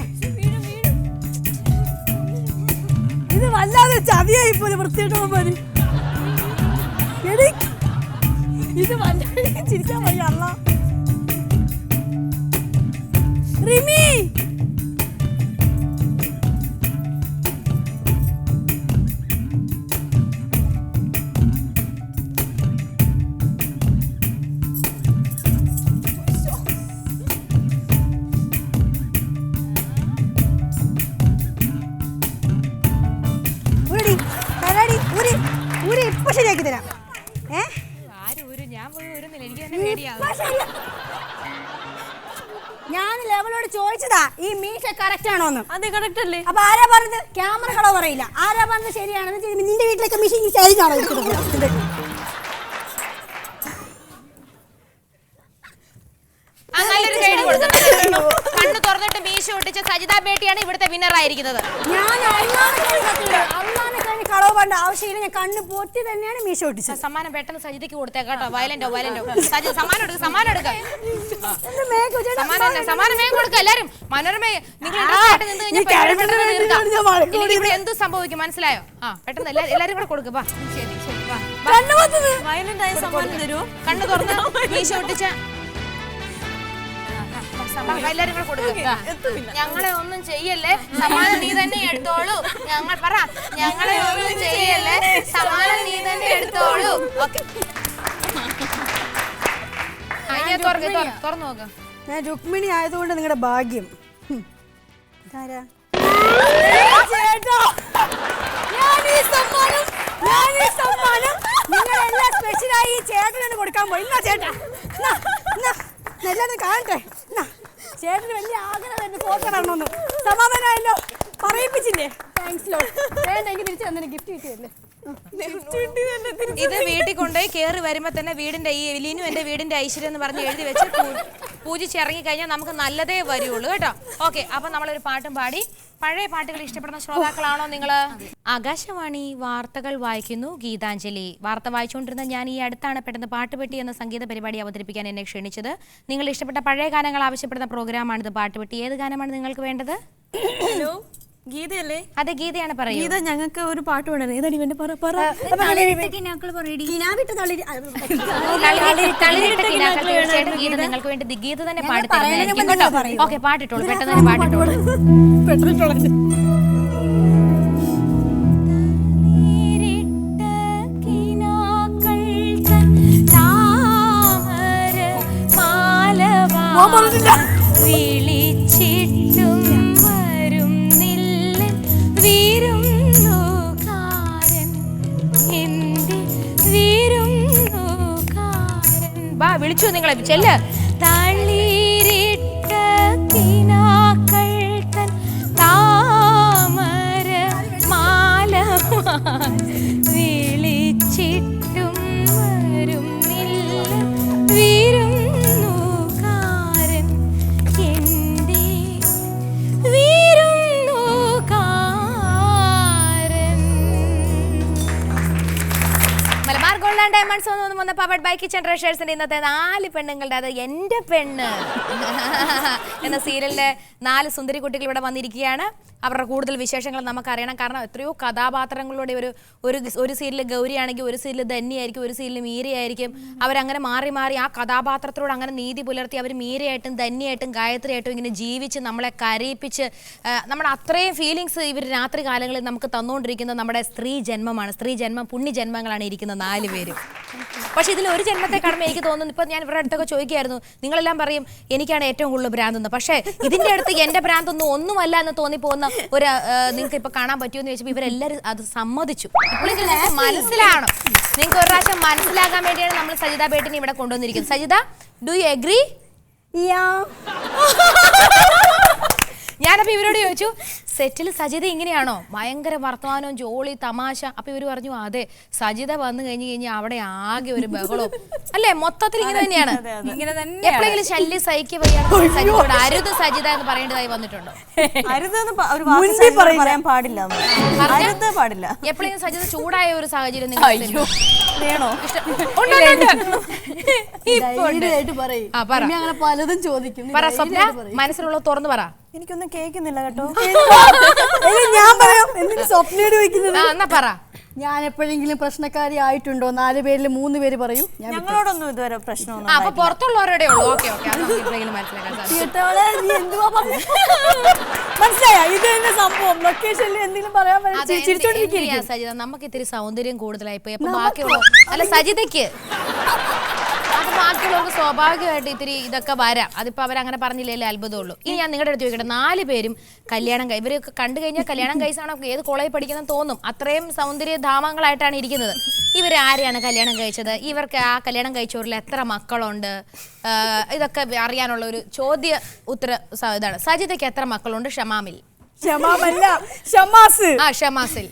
Speaker 2: ഇത് വല്ലാതെ ചതിയായി പോലെ വൃത്തിയായിട്ട് പോയി. ഇത് വല്ലാതെ ചിരിക്കാൻ വയ്യ. അല്ല റിമി, ഇപ്പൊ ശരിയാക്കി തരാം. ഞാൻ ലെവലോട് ചോദിച്ചതാ ഈ മീശ കറക്റ്റ് ആണോന്ന്.
Speaker 3: അതെ കറക്റ്റ് അല്ലേ.
Speaker 2: അപ്പൊ ആരാ പറഞ്ഞത്? ക്യാമറ കളവ് പറയില്ല. ആരാ പറഞ്ഞത് ശരിയാണെന്ന്? നിന്റെ വീട്ടിലൊക്കെ മീശ ഈ ശരിയാണോ?
Speaker 1: കണ്ണു തുറന്നിട്ട് മീശ ഒട്ടിച്ച സജിത ബേട്ടിയാണ് ഇവിടുത്തെ വിന്നർ ആയിരിക്കുന്നത്.
Speaker 2: ഞാൻ കളവ് വേണ്ട ആവശ്യമില്ല. ഞാൻ കണ്ണ് പൊട്ടി തന്നെയാണ് മീശ ഒട്ടിച്ചത്.
Speaker 1: സമ്മാനം പെട്ടെന്ന് സജിതയ്ക്ക് കൊടുത്തേക്കാട്ടോ. വയലന്റോ സമ്മാനം എടുക്ക, സമ്മാനം എടുക്ക, സമ്മാനം വേഗം കൊടുക്ക. എല്ലാരും മനോരമയെ ഇവിടെ എന്ത് സംഭവിക്കും മനസ്സിലായോ? പെട്ടെന്ന് എല്ലാരും കൂടെ കൊടുക്കുക. കണ്ണു തുറന്ന് മീശ ഒട്ടിച്ച എല്ലാരും കൂടെ കൊടുക്കുക. ഞങ്ങളെ ഒന്നും ചെയ്യല്ലേ, സമ്മാനം നീ തന്നെ എടുത്തോളൂ. ഞങ്ങളെ ഒന്നും ചെയ്യല്ലേ, സമ്മാനം നീ തന്നെ എടുത്തോളൂ. ഓക്കെ, തുറന്നു നോക്കാം.
Speaker 2: ഞാൻ രുക്മിണി ആയതുകൊണ്ട് നിങ്ങളുടെ ഭാഗ്യം. നിങ്ങളെല്ലാം സ്പെഷ്യലായി ചേട്ടനാണ് കൊടുക്കാൻ പോയി. എന്നാ ചേട്ടാ, എല്ലാവരും കാണട്ടെ. ചേട്ടന് വലിയ ആഗ്രഹം ഫോട്ടോ കാണണമെന്ന്. സമാധാനമായല്ലോ, പറയിപ്പിച്ചില്ലേ? Thanks law. വേണ്ട, എനിക്ക് തിരിച്ചു തന്നെ ഗിഫ്റ്റ് കിട്ടിയല്ലേ.
Speaker 1: ഇത് വീട്ടിൽ കൊണ്ടുപോയി കേറി വരുമ്പോ തന്നെ വീടിന്റെ ഈ ലീനു എന്റെ വീടിന്റെ ഐശ്വര്യം എന്ന് പറഞ്ഞ് എഴുതി വെച്ച് പൂജിച്ചിറങ്ങി കഴിഞ്ഞാൽ നമുക്ക് നല്ലതേ വരുള്ളൂ കേട്ടോ. ഓക്കെ, അപ്പൊ നമ്മളൊരു പാട്ടും പാടി. പഴയ പാട്ടുകൾ ഇഷ്ടപ്പെടുന്ന ശ്രോതാക്കളാണോ നിങ്ങള്? ആകാശവാണി വാർത്തകൾ വായിക്കുന്നു ഗീതാഞ്ജലി. വാർത്ത വായിച്ചുകൊണ്ടിരുന്ന ഞാൻ ഈ അടുത്താണ് പെട്ടെന്ന് പാട്ടുപെട്ടി എന്ന സംഗീത പരിപാടി അവതരിപ്പിക്കാൻ എന്നെ ക്ഷണിച്ചത്. നിങ്ങൾ ഇഷ്ടപ്പെട്ട പഴയ ഗാനങ്ങൾ ആവശ്യപ്പെടുന്ന പ്രോഗ്രാമാണിത് പാട്ടുപെട്ടി. ഏത് ഗാനമാണ് നിങ്ങൾക്ക് വേണ്ടത്?
Speaker 3: ഹലോ, ഗീതയല്ലേ?
Speaker 1: അതെ, ഗീതയാണ് പറയുന്നത്.
Speaker 3: ഗീത, ഞങ്ങൾക്ക് ഒരു പാട്ട് വേണം. ഏതാണ് ഇവന്റെ പറ?
Speaker 1: ഗീത നിങ്ങൾക്ക് വേണ്ടി ഗീത തന്നെ പാടി തരുന്നതായിരിക്കും കേട്ടോ. ഓക്കെ, പാട്ടിട്ടോളൂ, പെട്ടെന്ന് തന്നെ പാട്ടിട്ടോളൂ. വിളിച്ചിട്ടും വരുന്നില്ല വീരുന്നുകാരൻ, എന്റെ വീരുന്നുകാരൻ. വാ, വിളിച്ചു നിങ്ങളെ ചെല്ല്. തളിരിട്ട കിനാക്കൾ തൻ താമര മാല വിളിച്ചിട്ടും വരുന്നില്ല വീരുന്നുകാരൻ, എന്റെ വീരുന്നുകാരൻ. മലബാർ ഗോൾഡ് ആൻഡ് ഡയമണ്ട്സ് വന്ന പവർഡ് ബൈ കിച്ചൺ ട്രഷേഴ്സിന്റെ ഇന്നത്തെ 4 പെണ്ണുങ്ങളുടെ, അത് എന്റെ പെണ്ണ് എന്ന സീരിയലിന്റെ 4 സുന്ദരി കുട്ടികൾ ഇവിടെ വന്നിരിക്കുകയാണ്. അവരുടെ കൂടുതൽ വിശേഷങ്ങൾ നമുക്കറിയണം. കാരണം എത്രയോ കഥാപാത്രങ്ങളുടെ ഒരു സീരിയൽ ഗൗരിയാണെങ്കിൽ, ഒരു സീരിയൽ ധന്യായിരിക്കും, ഒരു സീരിയൽ മീരയായിരിക്കും. അവരങ്ങനെ മാറി മാറി ആ കഥാപാത്രത്തോട് അങ്ങനെ നീതി പുലർത്തി അവർ മീരയായിട്ടും ധന്യായിട്ടും ഗായത്രിയായിട്ടും ഇങ്ങനെ ജീവിച്ച് നമ്മളെ കരയിപ്പിച്ച് നമ്മുടെ അത്രയും ഫീലിങ്സ് ഇവർ രാത്രി കാലങ്ങളിൽ നമുക്ക് തന്നുകൊണ്ടിരിക്കുന്നത് നമ്മുടെ സ്ത്രീ ജന്മമാണ്. സ്ത്രീ ജന്മം, പുണ്യജന്മങ്ങളാണ് ഇരിക്കുന്ന 4 പേരും. പക്ഷെ ഇതിൽ ഒരു ജന്മത്തെ കടമ എനിക്ക് തോന്നുന്നു. ഇപ്പം ഞാൻ ഇവരുടെ അടുത്തൊക്കെ ചോദിക്കായിരുന്നു, നിങ്ങളെല്ലാം പറയും എനിക്കാണ് ഏറ്റവും കൂടുതൽ ഭ്രാന്തെന്ന്. പക്ഷേ ഇതിൻ്റെ അടുത്ത് എൻ്റെ ഭ്രാന്തൊന്നും ഒന്നുമല്ല എന്ന് തോന്നിപ്പോകുന്ന ഒരു നിങ്ങൾക്ക് ഇപ്പൊ കാണാൻ പറ്റുമെന്ന് ചോദിച്ചപ്പോൾ ഇവരെല്ലാവരും അത് സമ്മതിച്ചു. ഇപ്പോഴെങ്കിലും നിങ്ങൾക്ക് മനസ്സിലാവണം. നിങ്ങൾക്ക് ഒരു പ്രാവശ്യം മനസ്സിലാകാൻ വേണ്ടിയാണ് നമ്മൾ സജിത ബേട്ടിനെ ഇവിടെ കൊണ്ടുവന്നിരിക്കുന്നത്. Sajitha, do you agree? ഞാനപ്പോൾ ഇവരോട് ചോദിച്ചു, സെറ്റിൽ സജിത ഇങ്ങനെയാണോ? ഭയങ്കര വർത്തമാനവും ജോളി തമാശ. അപ്പൊ ഇവർ പറഞ്ഞു, അതെ, സജിത വന്നു കഴിഞ്ഞാൽ അവിടെ ആകെ ഒരു ബഹളവും അല്ലേ, മൊത്തത്തിൽ ഇങ്ങനെ തന്നെയാണ്. എപ്പോഴെങ്കിലും ശല്യം സഹിക്കുക വയ്യാണ് സജിതയോട് അരുത് സജിത എന്ന് പറയേണ്ടതായി വന്നിട്ടുണ്ടോ? എപ്പോഴെങ്കിലും സജിത ചൂടായ ഒരു സാഹചര്യം നിങ്ങൾ
Speaker 2: പലതും ചോദിക്കും.
Speaker 1: പറ സ്വപ്ന, മനസ്സിലുള്ള തുറന്നു പറ.
Speaker 3: എനിക്കൊന്നും കേൾക്കുന്നില്ല കേട്ടോ.
Speaker 2: ഞാൻ പറയാം, എന്തിനു സ്വപ്നയോട് ചോദിക്കുന്നത്?
Speaker 1: എന്നാ പറ.
Speaker 2: ഞാൻ എപ്പോഴെങ്കിലും പ്രശ്നക്കാരി ആയിട്ടുണ്ടോ? 4 പേരിൽ 3 പേര് പറയൂ.
Speaker 3: ഞങ്ങളോടൊന്നും ഇതുവരെ പ്രശ്നമൊന്നും.
Speaker 1: അപ്പൊ പുറത്തുള്ളവരുടെ ഉള്ളൂ. ഓക്കെ ഓക്കെ,
Speaker 2: മനസ്സിലായ ഇത് തന്നെ സംഭവം. ലൊക്കേഷനിൽ എന്തെങ്കിലും പറയാൻ
Speaker 1: സജിത, നമുക്ക് ഇത്തിരി സൗന്ദര്യം കൂടുതലായി പോയി. അപ്പൊ ബാക്കിയുള്ള അല്ല സജിതയ്ക്ക് അത് ബാക്കിയുള്ളവർക്ക് സ്വാഭാവികമായിട്ട് ഇത്തിരി ഇതൊക്കെ വരാം. അതിപ്പോ അവരങ്ങനെ പറഞ്ഞില്ലേ, അത്ഭുതമുള്ളൂ. ഇനി ഞാൻ നിങ്ങളുടെ അടുത്ത് ചോദിക്കട്ടെ, 4 പേരും കല്യാണം ഇവരൊക്കെ കണ്ടു കഴിഞ്ഞാൽ കല്യാണം കഴിച്ചാണോ ഏത് കോളേജിൽ പഠിക്കുന്നത് തോന്നും. അത്രയും സൗന്ദര്യധാമങ്ങളായിട്ടാണ് ഇരിക്കുന്നത്. ഇവരാരെയാണ് കല്യാണം കഴിച്ചത്? ഇവർക്ക് ആ കല്യാണം കഴിച്ചവരിൽ എത്ര മക്കളുണ്ട്? ഇതൊക്കെ അറിയാനുള്ള ഒരു ചോദ്യ ഉത്തര ഇതാണ്. സജിതയ്ക്ക് എത്ര മക്കളുണ്ട്? ഷമാമിൽ ഷമാസിൽ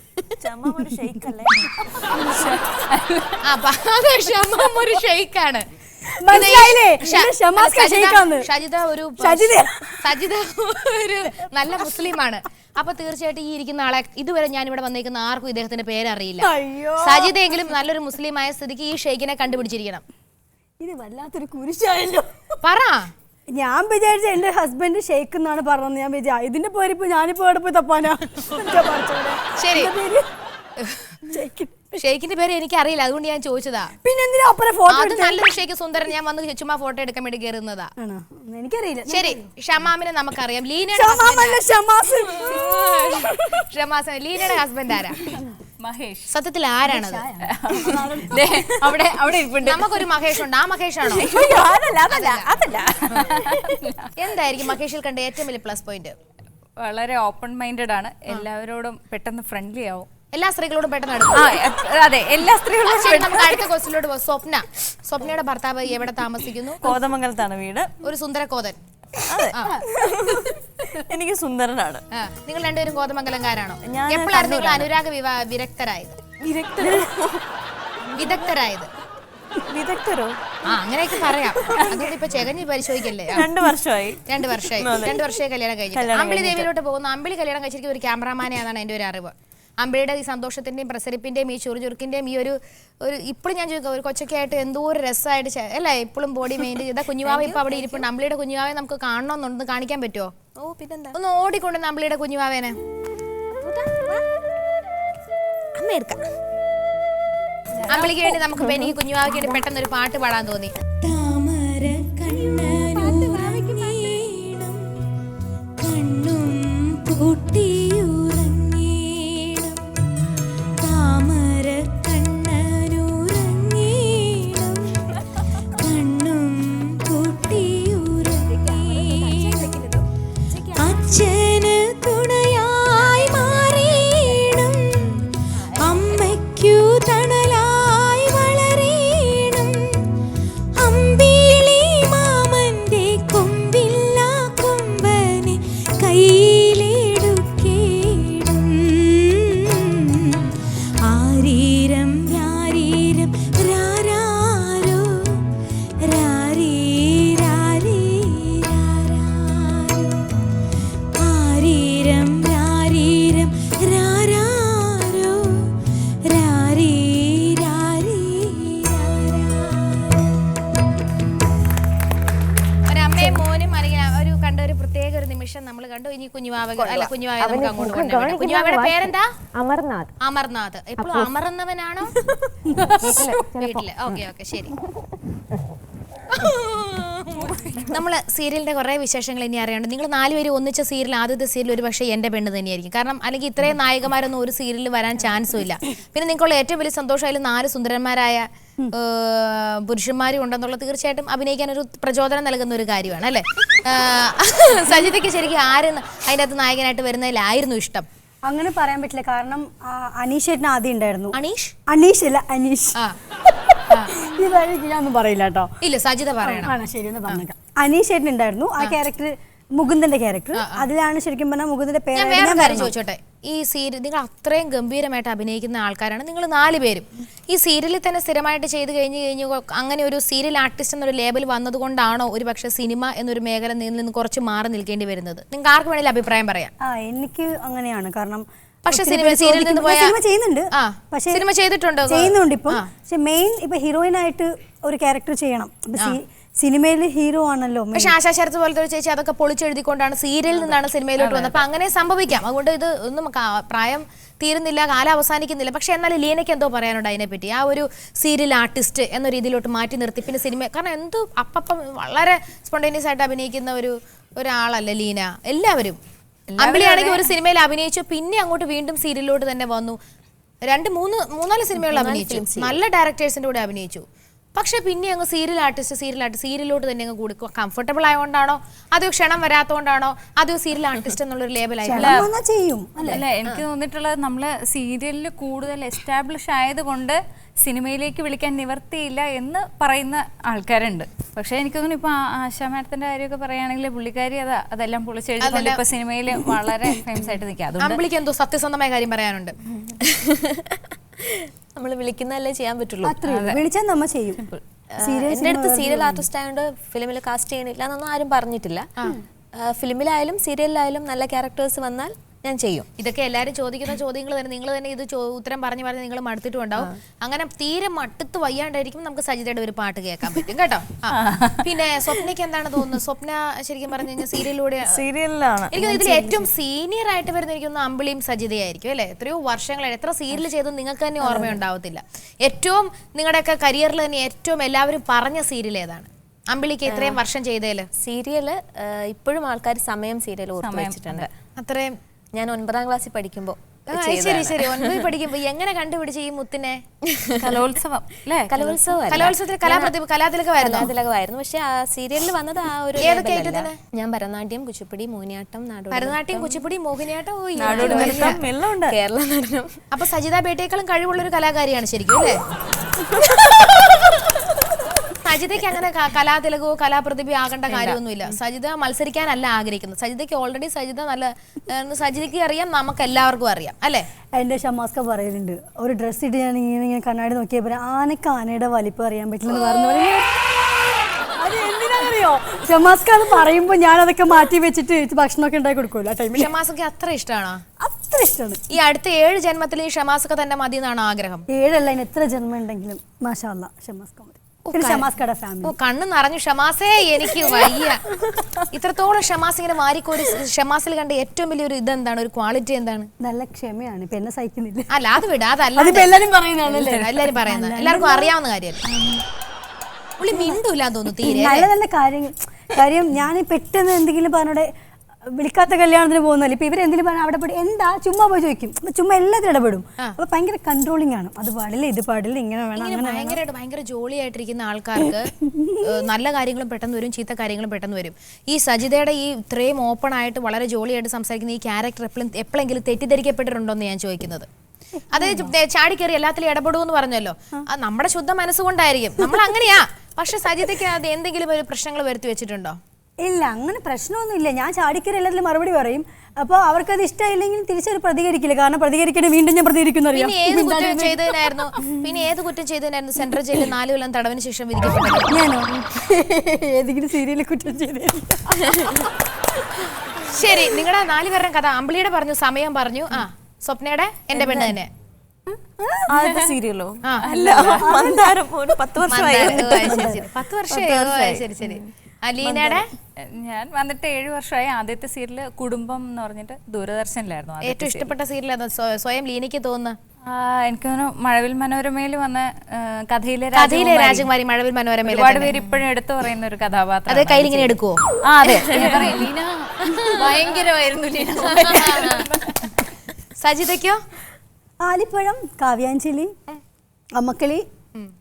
Speaker 1: ഒരു ഷെയ്ക്കാണ്. സജിത ഒരു നല്ല മുസ്ലിമാണ്. അപ്പൊ തീർച്ചയായിട്ടും ഈ ഇരിക്കുന്ന ആളെ ഇതുവരെ ഞാൻ ഇവിടെ വന്നേക്കുന്ന ആർക്കും ഇദ്ദേഹത്തിന്റെ പേരറിയില്ല. സജിതയെങ്കിലും നല്ലൊരു മുസ്ലിമായ സ്ഥിതിക്ക് ഈ ഷെയ്ഖിനെ കണ്ടുപിടിച്ചിരിക്കണം.
Speaker 2: ഇത് വല്ലാത്തൊരു കുരിശായല്ലോ.
Speaker 1: പറ.
Speaker 2: ഞാൻ വിചാരിച്ച എന്റെ ഹസ്ബൻഡ് ഷെയ്ഖ് എന്നാണ് പറഞ്ഞത്. ഞാൻ വിചാരിച്ചു ഇതിന്റെ പേരിപ്പോ ഞാനിപ്പോ എവിടെ പോയി തപ്പാനാ?
Speaker 1: ശരി, ഷെയ്ഖിന്റെ പേര് എനിക്ക് അറിയില്ല, അതുകൊണ്ട് ഞാൻ ചോദിച്ചതാ.
Speaker 2: പിന്നെ എന്തിനാ ഫോട്ടോ?
Speaker 1: അത് നല്ലൊരു ഷെയ്ഖ്, സുന്ദരൻ. ഞാൻ വന്ന് ചുമ്മാ ഫോട്ടോ എടുക്കാൻ വേണ്ടി കയറുന്നതാ.
Speaker 2: എനിക്കറിയില്ല.
Speaker 1: ശരി, ഷമാമിനെ നമുക്കറിയാം. ലീനയുടെ ഹസ്ബൻഡ് ആരാ?
Speaker 3: മഹേഷ്.
Speaker 1: സത്യത്തിൽ ആരാണത്?
Speaker 3: അവിടെ ഇരിപ്പുണ്ട്.
Speaker 1: നമുക്കൊരു മഹേഷ് ഉണ്ട്. ആ മഹേഷ് ആണോ?
Speaker 3: അതല്ല.
Speaker 1: എന്തായിരിക്കും മഹേഷിൽ കണ്ട ഏറ്റവും വലിയ പ്ലസ് പോയിന്റ്?
Speaker 3: വളരെ ഓപ്പൺ മൈൻഡഡ് ആണ്. എല്ലാവരോടും പെട്ടെന്ന് ഫ്രണ്ട്ലി ആവും.
Speaker 1: എല്ലാ സ്ത്രീകളോടും പെട്ടെന്ന് അടുക്കും.
Speaker 3: അതെ, എല്ലാ സ്ത്രീകളോടും.
Speaker 1: നമുക്ക് അടുത്ത ക്വസ്റ്റ്യനിലോട്ട് പോകാം. സ്വപ്നയുടെ ഭർത്താവ് എവിടെ താമസിക്കുന്നു?
Speaker 3: കോതമംഗലത്താണ് വീട്.
Speaker 1: ഒരു സുന്ദര കോതൻ.
Speaker 3: എനിക്ക് സുന്ദരനാണ്.
Speaker 1: നിങ്ങൾ രണ്ടുപേരും കോതമംഗലംകാരാണോ? എപ്പോഴാണ് നിങ്ങൾ അനുരാഗ വിദഗ്ധരായത്?
Speaker 4: വിദഗ്ധരോ?
Speaker 1: അങ്ങനെയൊക്കെ പറയാം. അതുകൊണ്ട് ഇപ്പൊ ചെകഞ്ഞ് പരിശോധിക്കല്ലേ.
Speaker 4: 2 വർഷമായി.
Speaker 1: 2 വർഷമായി കല്യാണം കഴിച്ചിട്ട്. അമ്പിളി ദേവിയിലോട്ട് പോകുന്നു. അമ്പിളി കല്യാണം കഴിച്ചിരിക്കുന്ന ഒരു ക്യാമറാമാനെ ആണെന്നാണ് എൻ്റെ ഒരു അറിവ്. അമ്പിളിയുടെ ഈ സന്തോഷത്തിന്റെയും പ്രസരിപ്പിന്റെയും ഈ ചുറുചുറുക്കിന്റെയും ഈ ഒരു ഇപ്പോഴും ഞാൻ ചോദിക്കാം, ഒരു കൊച്ചൊക്കെ ആയിട്ട് എന്തോ ഒരു രസമായിട്ട് അല്ലേ ഇപ്പോഴും ബോഡി മെയിൻറ്റെയിൻ ചെയ്താൽ. കുഞ്ഞുവാവ ഇപ്പൊ അവിടെ ഇരിപ്പുണ്ട്. അമ്പിളിയുടെ കുഞ്ഞുവാവെ നമുക്ക് കാണണമെന്നുണ്ട്, കാണിക്കാൻ പറ്റുമോ?
Speaker 4: ഓ പിന്നെന്താ,
Speaker 1: ഒന്ന് ഓടിക്കൊണ്ടുവന്ന് അമ്പിളിയുടെ കുഞ്ഞുവാവേനെ
Speaker 4: അമ്മ എടുക്കാം.
Speaker 1: അമ്പിളിക്ക് വേണ്ടി നമുക്ക് എനിക്ക് കുഞ്ഞുവാവയ്ക്ക് വേണ്ടി പെട്ടെന്ന് ഒരു പാട്ട് പാടാൻ തോന്നി. നമ്മൾ കണ്ടു. ഇനി കുഞ്ഞുവാവ നമുക്ക് അങ്ങോട്ട് കൊണ്ടുപോകാം. കുഞ്ഞുവാവയുടെ പേരെന്താ?
Speaker 5: അമർനാഥ്.
Speaker 1: അമർനാഥ്. എപ്പോഴും അമർന്നവനാണോ വീട്ടില്? ഓക്കെ ശരി. നമ്മള് സീരിയലിന്റെ കുറെ വിശേഷങ്ങൾ ഇനി അറിയാണ്ട്. നിങ്ങൾ 4 പേര് ഒന്നിച്ച സീരിയൽ, ആദ്യത്തെ സീരിയൽ ഒരു പക്ഷേ എന്റെ പെണ്ണ് തന്നെയായിരിക്കും. കാരണം അല്ലെങ്കിൽ ഇത്രയും നായകന്മാരൊന്നും ഒരു സീരിയലിൽ വരാൻ ചാൻസും ഇല്ല. പിന്നെ നിങ്ങൾക്കുള്ള ഏറ്റവും വലിയ സന്തോഷം അതിൽ 4 സുന്ദരന്മാരായ പുരുഷന്മാരും ഉണ്ടെന്നുള്ളത് തീർച്ചയായിട്ടും അഭിനയിക്കാൻ ഒരു പ്രചോദനം നൽകുന്ന ഒരു കാര്യമാണ് അല്ലേ? സജിതയ്ക്ക് ശരിക്കും ആര് അതിൻ്റെ അകത്ത് നായകനായിട്ട് വരുന്നതിലായിരുന്നു ഇഷ്ടം?
Speaker 2: അങ്ങനെ പറയാൻ പറ്റില്ല. കാരണം അനീഷ് ചേട്ടൻ ആദ്യം ഉണ്ടായിരുന്നു.
Speaker 1: അനീഷ്
Speaker 2: അല്ല അനീഷ്. ഇതായിരിക്കും ഞാൻ ഒന്നും പറയില്ല കേട്ടോ.
Speaker 1: ഇല്ല, സജിത പറയണം.
Speaker 2: ശരി, ഒന്ന് പറഞ്ഞേക്കാം. അനീഷ് ചേട്ടൻ ഉണ്ടായിരുന്നു. ആ ക്യാരക്ടർ മുകുന്ദന്റെ ക്യാരക്ടർ. അതിലാണ് ശരിക്കും പറഞ്ഞാൽ മുകുന്ദന്റെ പേര്.
Speaker 1: ഞാൻ കാര്യം ചോദിച്ചോട്ടെ, ഈ സീരിയൽ നിങ്ങൾ അത്രയും ഗംഭീരമായിട്ട് അഭിനയിക്കുന്ന ആൾക്കാരാണ് നിങ്ങൾ 4 പേരും. ഈ സീരിയലിൽ തന്നെ സ്ഥിരമായിട്ട് ചെയ്ത് കഴിഞ്ഞു അങ്ങനെ ഒരു സീരിയൽ ആർട്ടിസ്റ്റ് എന്നൊരു ലേബൽ വന്നതുകൊണ്ടാണോ ഒരു പക്ഷേ സിനിമ എന്നൊരു മേഖല നിന്ന് കുറച്ച് മാറി നിൽക്കേണ്ടി വരുന്നത്? നിങ്ങൾക്ക് ആർക്ക് വേണമെങ്കിലും അഭിപ്രായം പറയാം.
Speaker 2: എനിക്ക് അങ്ങനെയാണ്. കാരണം
Speaker 1: പക്ഷെ സീരിയലിൽ നിന്ന്
Speaker 2: ചെയ്യുന്നുണ്ട്, പക്ഷേ
Speaker 1: സിനിമ
Speaker 2: ചെയ്യുന്നുണ്ട് ഇപ്പം. പക്ഷെ മെയിൻ ഇപ്പൊ ഹീറോയിൻ ആയിട്ട് ഒരു ക്യാരക്ടർ ചെയ്യണം. സിനിമയിൽ ഹീറോ ആണല്ലോ.
Speaker 1: പക്ഷെ ആശാ ശരത്ത് പോലത്തെ ഒരു ചേച്ചി അതൊക്കെ പൊളിച്ചെഴുതിക്കൊണ്ടാണ് സീരിയലിൽ നിന്നാണ് സിനിമയിലോട്ട് വന്നത്. അപ്പൊ അങ്ങനെ സംഭവിക്കാം. അതുകൊണ്ട് ഇത് ഒന്നും പ്രായം തീരുന്നില്ല, കാലം അവസാനിക്കുന്നില്ല. പക്ഷെ എന്നാലും ലീനയ്ക്ക് എന്തോ പറയാനുണ്ട് അതിനെപ്പറ്റി? ആ ഒരു സീരിയൽ ആർട്ടിസ്റ്റ് എന്ന രീതിയിലോട്ട് മാറ്റി നിർത്തി പിന്നെ സിനിമ, കാരണം എന്തോ അപ്പം വളരെ സ്പോണ്ടേനിയസ് ആയിട്ട് അഭിനയിക്കുന്ന ഒരാളല്ല ലീന. എല്ലാവരും അമ്പിളിയാണെങ്കിൽ ഒരു സിനിമയിൽ അഭിനയിച്ചു, പിന്നെ അങ്ങോട്ട് വീണ്ടും സീരിയലിലോട്ട് തന്നെ വന്നു. 2-3-4 സിനിമകളിൽ അഭിനയിച്ചു, നല്ല ഡയറക്ടേഴ്സിന്റെ കൂടെ അഭിനയിച്ചു. പക്ഷെ പിന്നെ അങ്ങ് സീരിയൽ ആർട്ടിസ്റ്റ് സീരിയലോട്ട് തന്നെ അങ്ങ് കൊടുക്കുക. കംഫർട്ടബിൾ ആയതുകൊണ്ടാണോ, അതോ ക്ഷണം വരാത്തതുകൊണ്ടാണോ, അതോ സീരിയൽ ആർട്ടിസ്റ്റ് എന്നുള്ളൊരു ലേബൽ
Speaker 3: അല്ല, എനിക്ക് തോന്നിയിട്ടുള്ളത് നമ്മള് സീരിയലിൽ കൂടുതൽ എസ്റ്റാബ്ലിഷ് ആയതുകൊണ്ട് സിനിമയിലേക്ക് വിളിക്കാൻ നിവർത്തിയില്ല എന്ന് പറയുന്ന ആൾക്കാരുണ്ട്. പക്ഷെ എനിക്ക് തോന്നുന്നു ഇപ്പൊ ആശാ മാഡത്തിന്റെ കാര്യമൊക്കെ പറയുകയാണെങ്കിൽ പുള്ളിക്കാരി അതെല്ലാം പൊളിച്ചെഴുതിക്കൊണ്ട് ഇപ്പൊ സിനിമയിൽ വളരെ ഫേമസ് ആയിട്ട് നിൽക്കുക.
Speaker 1: അമ്പിളിക്ക് എന്തോ സത്യസന്ധമായ കാര്യം പറയാനുണ്ട്.
Speaker 4: നമ്മൾ വിളിക്കുന്നതല്ലേ ചെയ്യാൻ പറ്റുള്ളൂ.
Speaker 2: വിളിച്ചാൽ നമ്മ ചെയ്യും.
Speaker 4: എൻ്റെ അടുത്ത് സീരിയൽ ആർട്ടിസ്റ്റ് ആയതുകൊണ്ട് ഫിലിമിൽ കാസ്റ്റ് ചെയ്യണില്ല എന്നൊന്നും ആരും പറഞ്ഞിട്ടില്ല. ഫിലിമിലായാലും സീരിയലിലായാലും നല്ല ക്യാരക്ടേഴ്സ് വന്നാൽ ഞാൻ ചെയ്യും.
Speaker 1: ഇതൊക്കെ എല്ലാവരും ചോദിക്കുന്ന ചോദ്യങ്ങൾ തന്നെ. നിങ്ങൾ തന്നെ ഇത് ഉത്തരം പറഞ്ഞ് നിങ്ങൾ മടുത്തിട്ടുണ്ടാവും. അങ്ങനെ തീരെ മട്ടുത്ത് വയ്യാണ്ടായിരിക്കും നമുക്ക് സജിതയുടെ ഒരു പാട്ട് കേൾക്കാൻ പറ്റും കേട്ടോ. പിന്നെ സ്വപ്നയ്ക്ക് എന്താണ് തോന്നുന്നത്? സ്വപ്ന ശരിക്കും പറഞ്ഞു കഴിഞ്ഞാൽ സീരിയലിലാണ് എനിക്ക് ഇതിൽ ഏറ്റവും സീനിയർ ആയിട്ട് വരുന്ന എനിക്കൊന്ന് അമ്പിളിയും സജിതയായിരിക്കും അല്ലേ? എത്രയോ വർഷങ്ങളായി എത്ര സീരിയൽ ചെയ്തെന്ന് നിങ്ങൾക്ക് തന്നെ ഓർമ്മയുണ്ടാവത്തില്ല. ഏറ്റവും നിങ്ങളുടെയൊക്കെ കരിയറിൽ തന്നെ ഏറ്റവും എല്ലാവരും പറഞ്ഞ സീരിയൽ ഏതാണ്? അമ്പിളിക്ക് ഇത്രയും വർഷം ചെയ്തേല്
Speaker 4: സീരിയല് ഇപ്പോഴും ആൾക്കാർ സമയം സീരിയൽ ഓർമ്മ വെച്ചിട്ടുണ്ട്.
Speaker 1: അത്രയും
Speaker 4: ഞാൻ 9ാം ക്ലാസ്സിൽ പഠിക്കുമ്പോൾ.
Speaker 1: ശരി 9ൽ പഠിക്കുമ്പോ എങ്ങനെ കണ്ടുപിടിച്ച് ഈ മുത്തിനെ?
Speaker 4: കലോത്സവത്തിൽ കലാതിലകമായിരുന്നു. പക്ഷെ ആ സീരിയലിൽ വന്നത് ആ ഒരു ഞാൻ ഭരതനാട്യം, കുച്ചിപ്പുടി, മോഹിനിയാട്ടം,
Speaker 1: ഭരതനാട്യം, കുച്ചിപ്പുടി, മോഹിനിയാട്ടം,
Speaker 4: കേരള നടനം.
Speaker 1: അപ്പൊ സജിത ബേട്ടേക്കാളും കഴിവുള്ള ഒരു കലാകാരിയാണ് ശരിക്കും അല്ലേ? സജിതയ്ക്ക് അങ്ങനെ കലാതിലകോ കലാപ്രതിഭയോ ആകേണ്ട കാര്യമൊന്നുമില്ല. സജിത മത്സരിക്കാനല്ല ആഗ്രഹിക്കുന്നത്. സജിതയ്ക്ക് ഓൾറെഡി സജിതയ്ക്ക് അറിയാം, നമുക്ക് എല്ലാവർക്കും അറിയാം അല്ലേ.
Speaker 2: എന്റെ ഷമാസ്ക പറയുന്നുണ്ട്, ഒരു ഡ്രസ്സ് ഇട്ട് ഞാൻ ഇങ്ങനെ കണ്ണാടി നോക്കിയപ്പോൾ ആനക്ക് ആനയുടെ വലിപ്പം അറിയാൻ പറ്റില്ലെന്ന് പറഞ്ഞു. അത് എന്തിനാണെന്നറിയോ, ഷമാസ്ക അത് പറയുമ്പോൾ ഞാൻ അതൊക്കെ മാറ്റി വെച്ചിട്ട് ഭക്ഷണമൊക്കെ ഉണ്ടാക്കി കൊടുക്കുമല്ലോ ആ ടൈമിൽ.
Speaker 1: ഷമാസക്ക് അത്ര ഇഷ്ടമാണോ?
Speaker 2: അത്ര ഇഷ്ടമാണ്.
Speaker 1: ഈ അടുത്ത 7 ജന്മത്തിൽ ഈ ഷമാസ്ക തന്നെ മതി എന്നാണ് ആഗ്രഹം?
Speaker 2: 7 അല്ല, ഇനി എത്ര ജന്മം ഉണ്ടെങ്കിലും മാഷാ അല്ലാ ഷമാസ്ക മതി. ഷമാസ്കയുടെ ഫാമിലി.
Speaker 1: ഓ, കണ്ണു നിറഞ്ഞു. ഷമാസേ, എനിക്ക് വയ്യ. ഇത്രത്തോളം ഷമാസ് ഇങ്ങനെ മാറിക്കോരി. ഷമാസിൽ കണ്ട ഏറ്റവും വലിയൊരു ഇതെന്താണ്, ഒരു ക്വാളിറ്റി എന്താണ്?
Speaker 2: നല്ല ക്ഷമയാണ്. ഇപ്പൊ എന്നെ സഹിക്കുന്നില്ല.
Speaker 1: അല്ല, അത് വിടാ, അതല്ല
Speaker 2: എല്ലാരും പറയുന്നതാണല്ലേ,
Speaker 1: എല്ലാരും പറയുന്നത്, എല്ലാവർക്കും അറിയാവുന്ന കാര്യമല്ല. പുള്ളി മിണ്ടൂല തോന്നുന്നു തീരെ.
Speaker 2: നല്ല നല്ല കാര്യം ഞാൻ പെട്ടെന്ന് എന്തെങ്കിലും പറഞ്ഞോടെ വിളിക്കാത്ത കല്യാണത്തിന് പോകുന്നല്ലേ, ഇപ്പൊ ഇവരെന്തെങ്കിലും പറഞ്ഞാൽ അവിടെ പോയി എന്താ ചുമ്മാ പോയി ചോദിക്കും, ചുമ്മാ എല്ലാത്തിനും ഇടപെടും. അപ്പൊ ഭയങ്കര കൺട്രോളിംഗ് ആണ്. അത് പാടില്ല, ഇത് പാടില്ല, ഇങ്ങനെ വേണം, അങ്ങനെ
Speaker 1: ഭയങ്കര ജോളിയായിട്ടിരിക്കുന്ന ആൾക്കാർക്ക് നല്ല കാര്യങ്ങളും പെട്ടെന്ന് വരും, ചീത്ത കാര്യങ്ങളും പെട്ടെന്ന് വരും. ഈ സജിതയുടെ ഈ ഇത്രയും ഓപ്പൺ ആയിട്ട് വളരെ ജോളിയായിട്ട് സംസാരിക്കുന്ന ഈ ക്യാരക്ടർ എപ്പോഴെങ്കിലും തെറ്റിദ്ധരിക്കപ്പെട്ടിട്ടുണ്ടോ എന്ന് ഞാൻ ചോദിക്കുന്നത്. അതായത് ചാടിക്കയറി എല്ലാത്തിലും ഇടപെടുമെന്ന് പറഞ്ഞല്ലോ, അത് നമ്മുടെ ശുദ്ധ മനസ്സുകൊണ്ടായിരിക്കും, നമ്മൾ അങ്ങനെയാ. പക്ഷെ സജിതയ്ക്ക് അത് എന്തെങ്കിലും ഒരു പ്രശ്നങ്ങൾ വരുത്തി വെച്ചിട്ടുണ്ടോ?
Speaker 2: ഇല്ല, അങ്ങനെ പ്രശ്നമൊന്നുമില്ല. ഞാൻ ചാടിക്കറി എല്ലാത്തിലും മറുപടി പറയും. അപ്പോൾ അവർക്കത് ഇഷ്ടമില്ലെങ്കിൽ തിരിച്ചൊരു പ്രതികരിക്കില്ല. കാരണം പ്രതികരിക്കണേ വീണ്ടും ഞാൻ പ്രതികരിക്കുന്നു.
Speaker 1: പിന്നെ ഏത് കുറ്റം ചെയ്തതിനായിരുന്നു സെൻട്രൽ ജയിലിൽ 4 കൊല്ലം തടവിന് ശേഷം വിധിക്കപ്പെട്ടത്?
Speaker 2: ഞാനോ ഏതെങ്കിലും സീരിയലിൽ കുറ്റം ചെയ്തേ?
Speaker 1: ശരി, നിങ്ങളുടെ 4 പേരുടെ കഥ. അമ്പിളിയുടെ പറഞ്ഞു, സമയം പറഞ്ഞു. സ്വപ്നയുടെ എന്റെ പെണ്ണ് തന്നെ
Speaker 5: സീരിയലോ?
Speaker 1: അല്ല,
Speaker 5: 10 വർഷമായി.
Speaker 1: 10 വർഷമായി. ശരി ശരി. അലീനയുടെ
Speaker 3: ഞാൻ വന്നിട്ട് 7 വർഷമായി. ആദ്യത്തെ സീരിയൽ കുടുംബം എന്ന് പറഞ്ഞിട്ട് ദൂരദർശനിലായിരുന്നു.
Speaker 1: ഏറ്റവും ഇഷ്ടപ്പെട്ട സീരിയൽ അത് സ്വയം ലീനയ്ക്ക് തോന്നുന്നു?
Speaker 3: എനിക്ക് തോന്നുന്നു മഴവിൽ മനോരമയിൽ വന്ന കഥയിലെ
Speaker 1: രാജകുമാരി. മഴവിൽ മനോരമയിൽ
Speaker 3: ഒരുപാട് പേര് ഇപ്പോഴും എടുത്തു പറയുന്ന ഒരു കഥാപാത്രം.
Speaker 1: അത് കയ്യിലിങ്ങനെ എടുക്കുവോ?
Speaker 3: അതെ, ലീന ഭയങ്കരമായിരുന്നു. ലീന.
Speaker 1: സജിതയ്ക്കോ?
Speaker 2: ആലിപ്പഴം, കാവ്യാഞ്ജലി, അമ്മക്കളി,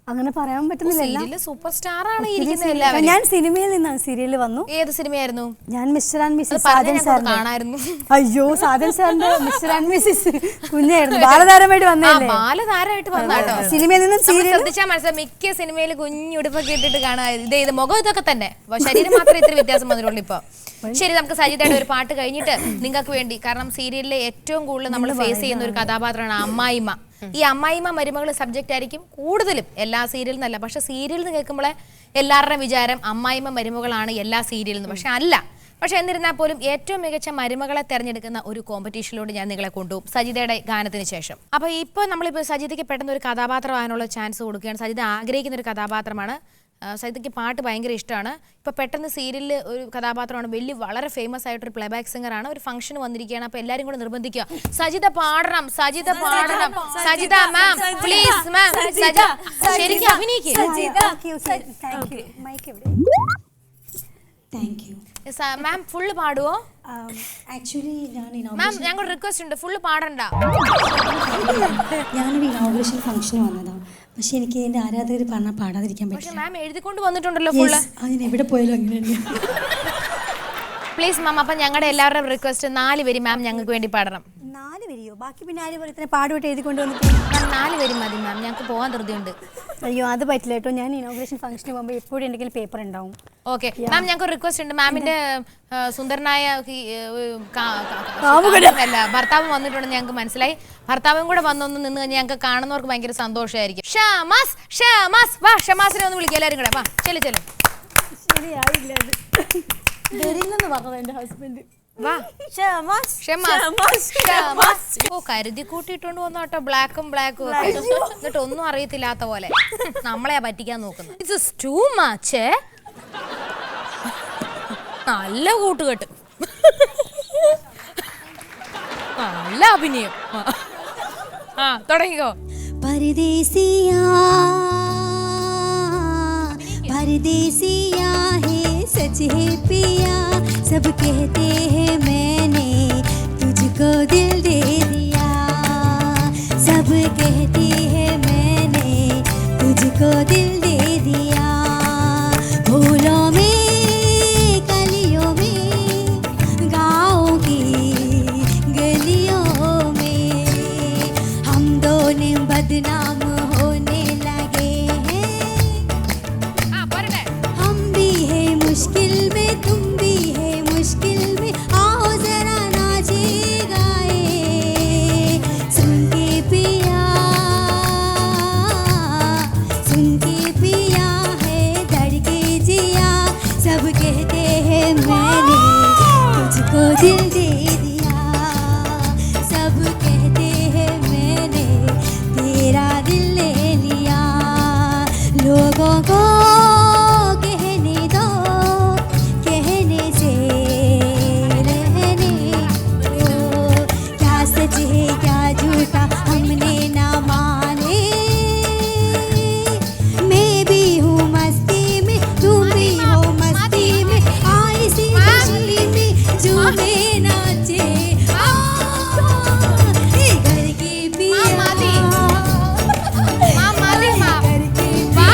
Speaker 2: അങ്ങനെ പറയാൻ പറ്റുന്നില്ല.
Speaker 1: സൂപ്പർ സ്റ്റാർ ആണ് ഇരിക്കുന്നത്.
Speaker 2: ഞാൻ സിനിമയിൽ നിന്നാണ് സീരിയലിൽ വന്നു.
Speaker 1: ഏത് സിനിമയായിരുന്നു?
Speaker 2: ഞാൻ മിസ്റ്റർ ആൻഡ് മിസ്സിസ് സാജൻ സാറിന്റെ. അയ്യോ, സാജൻ സാറിന്റെ മിസ്റ്റർ ആൻഡ് മിസ്സിസ് കുഞ്ഞായിരുന്നു, ബാലതാരമായിട്ട് വന്നതല്ലേ.
Speaker 1: ബാലതാരമായിട്ട് വന്നാട്ടോ.
Speaker 2: സിനിമയിൽ നിന്നും സീരിയൽ
Speaker 1: ശ്രദ്ധിച്ചാൽ മനസ്സിലായി, മിക്ക സിനിമയിൽ കുഞ്ഞുടുപ്പൊക്കെ ഇട്ടിട്ട് കാണാൻ. ഇത് മുഖം ഇതൊക്കെ തന്നെ, ശരീരം മാത്രമേ ഇത്ര വ്യത്യാസം വന്നിട്ടുള്ളൂ ഇപ്പൊ. ശരി, നമുക്ക് സജിതയുടെ ഒരു പാട്ട് കഴിഞ്ഞിട്ട് നിങ്ങൾക്ക് വേണ്ടി, കാരണം സീരിയലിലെ ഏറ്റവും കൂടുതൽ നമ്മൾ ഫേസ് ചെയ്യുന്ന ഒരു കഥാപാത്രമാണ് അമ്മായിമ്മ. ഈ അമ്മായിമ്മ മരുമകൾ സബ്ജക്റ്റ് ആയിരിക്കും കൂടുതലും എല്ലാ സീരിയലിൽ നിന്നല്ല. പക്ഷെ സീരിയലിൽ നിന്ന് കേൾക്കുമ്പോഴേ എല്ലാവരുടെയും വിചാരം അമ്മായിമ്മ മരുമകളാണ് എല്ലാ സീരിയലിൽ നിന്ന്. പക്ഷെ അല്ല. പക്ഷെ എന്നിരുന്നാൽ പോലും ഏറ്റവും മികച്ച മരുമകളെ തെരഞ്ഞെടുക്കുന്ന ഒരു കോമ്പറ്റീഷനിലൂടെ ഞാൻ നിങ്ങളെ കൊണ്ടുപോകും സജിതയുടെ ഗാനത്തിന് ശേഷം. അപ്പോൾ ഇപ്പോൾ നമ്മളിപ്പോൾ സജിതയ്ക്ക് പെട്ടെന്ന് ഒരു കഥാപാത്രം ആകാനുള്ള ചാൻസ് കൊടുക്കുകയാണ്. സജിത ആഗ്രഹിക്കുന്ന ഒരു കഥാപാത്രമാണ്. സജിതയ്ക്ക് പാട്ട് ഭയങ്കര ഇഷ്ടമാണ്. ഇപ്പോൾ പെട്ടെന്ന് സീരിയലിൽ ഒരു കഥാപാത്രമാണ്, വളരെ ഫേമസ് ആയിട്ടൊരു പ്ലേബാക്ക് സിംഗറാണ്. ഒരു ഫംഗ്ഷൻ വന്നിരിക്കുകയാണ്. അപ്പോൾ എല്ലാവരും കൂടെ നിർബന്ധിക്കുക, സജിത പാടണം, സജിത പാടണം, സജിത മാം പ്ലീസ് മാം, ശരിക്കും അഭിനയിക്കുക. മാം ഫുള്ള് പാടുവോ? മാം ഞങ്ങൾ റിക്വസ്റ്റ് ഉണ്ട്, ഫുള്ള് പാടണ്ട.
Speaker 6: ഞാനൊരു ഇനോഗ്രേഷൻ ഫംഗ്ഷന് വന്നതാണ്, പക്ഷെ എനിക്ക് എന്റെ ആരാധകർ പറഞ്ഞാൽ പാടാതിരിക്കാൻ പറ്റില്ല.
Speaker 1: മാം എഴുതിക്കൊണ്ട് വന്നിട്ടുണ്ടല്ലോ ഫുള്ള്.
Speaker 6: അതിന് എവിടെ പോയാലും അങ്ങനെയല്ലേ.
Speaker 1: പ്ലീസ് മാം, അപ്പം ഞങ്ങളുടെ എല്ലാവരുടെയും റിക്വസ്റ്റ് 4 വരി മാം ഞങ്ങൾക്ക് വേണ്ടി പാടണം.
Speaker 2: 4 വരിയോ? ബാക്കി പിന്നെ ആരും ഇത്ര പാടുപെട്ട് എഴുതിക്കൊണ്ട് വന്നിട്ട്
Speaker 1: 4 വരി മതി മാം, ഞങ്ങൾക്ക് പോകാൻ ധൃതിയുണ്ട്.
Speaker 2: അയ്യോ, അത് പറ്റില്ല കേട്ടോ. ഞാൻ ഇനോഗ്രേഷൻ ഫംഗ്ഷന് പോകുമ്പോൾ എപ്പോഴും എന്തെങ്കിലും പേപ്പർ ഉണ്ടാവും.
Speaker 1: ഓക്കെ മാം, ഞങ്ങൾക്ക് റിക്വസ്റ്റ് ഉണ്ട്. മാമിന്റെ സുന്ദരനായ ഭർത്താവ് വന്നിട്ടുണ്ടെന്ന് ഞങ്ങൾക്ക് മനസ്സിലായി. ഭർത്താവും കൂടെ വന്നൊന്ന് നിന്ന് കഴിഞ്ഞാൽ ഞങ്ങൾക്ക് കാണുന്നവർക്ക് ഭയങ്കര സന്തോഷമായിരിക്കും. ഷമാസ്, ഷമാസ്, വാ ഷമാസിനെ ഒന്ന് വിളിക്കുക എല്ലാവരും കൂടെ. വാ, ചെല്ലു.
Speaker 2: ശരിയായില്ല, വരില്ലെന്ന് പറഞ്ഞത് എന്റെ ഹസ്ബൻഡ്.
Speaker 1: വാ, ഓ കരുതി കൂട്ടിയിട്ടോണ്ട് വന്നോട്ടോ, ബ്ലാക്കും ഒക്കെ. എന്നിട്ട് ഒന്നും അറിയത്തില്ലാത്ത പോലെ നമ്മളെയാ പറ്റിക്കാൻ നോക്കുന്നത്. It's too much. നല്ല കൂട്ടുകെട്ട്, നല്ല അഭിനയം. തുടങ്ങിക്കോ.
Speaker 6: परदेसिया परदेसिया है सच है पिया, सब कहते हैं मैंने तुझको दिल दे दिया, सब कहते हैं मैंने तुझको दिल दे दिया, फूलों में कलियों में गाँव की गलियों में हम दोनों बदनाम होने लगे हैं. सुन के पिया है धड़के जिया सब कहते हैं मैंने तुझको दिल दे दिया सब कहते हैं मैंने तेरा दिल ले लिया लोगों को कहने दो कहने से रहने दो क्या सच है क्या झूठा हमने ना माने मैं भी हूँ मस्ती में तुम भी हो मस्ती में आई सी खुशी में झूमे नाचे घर की पिया घर की पिया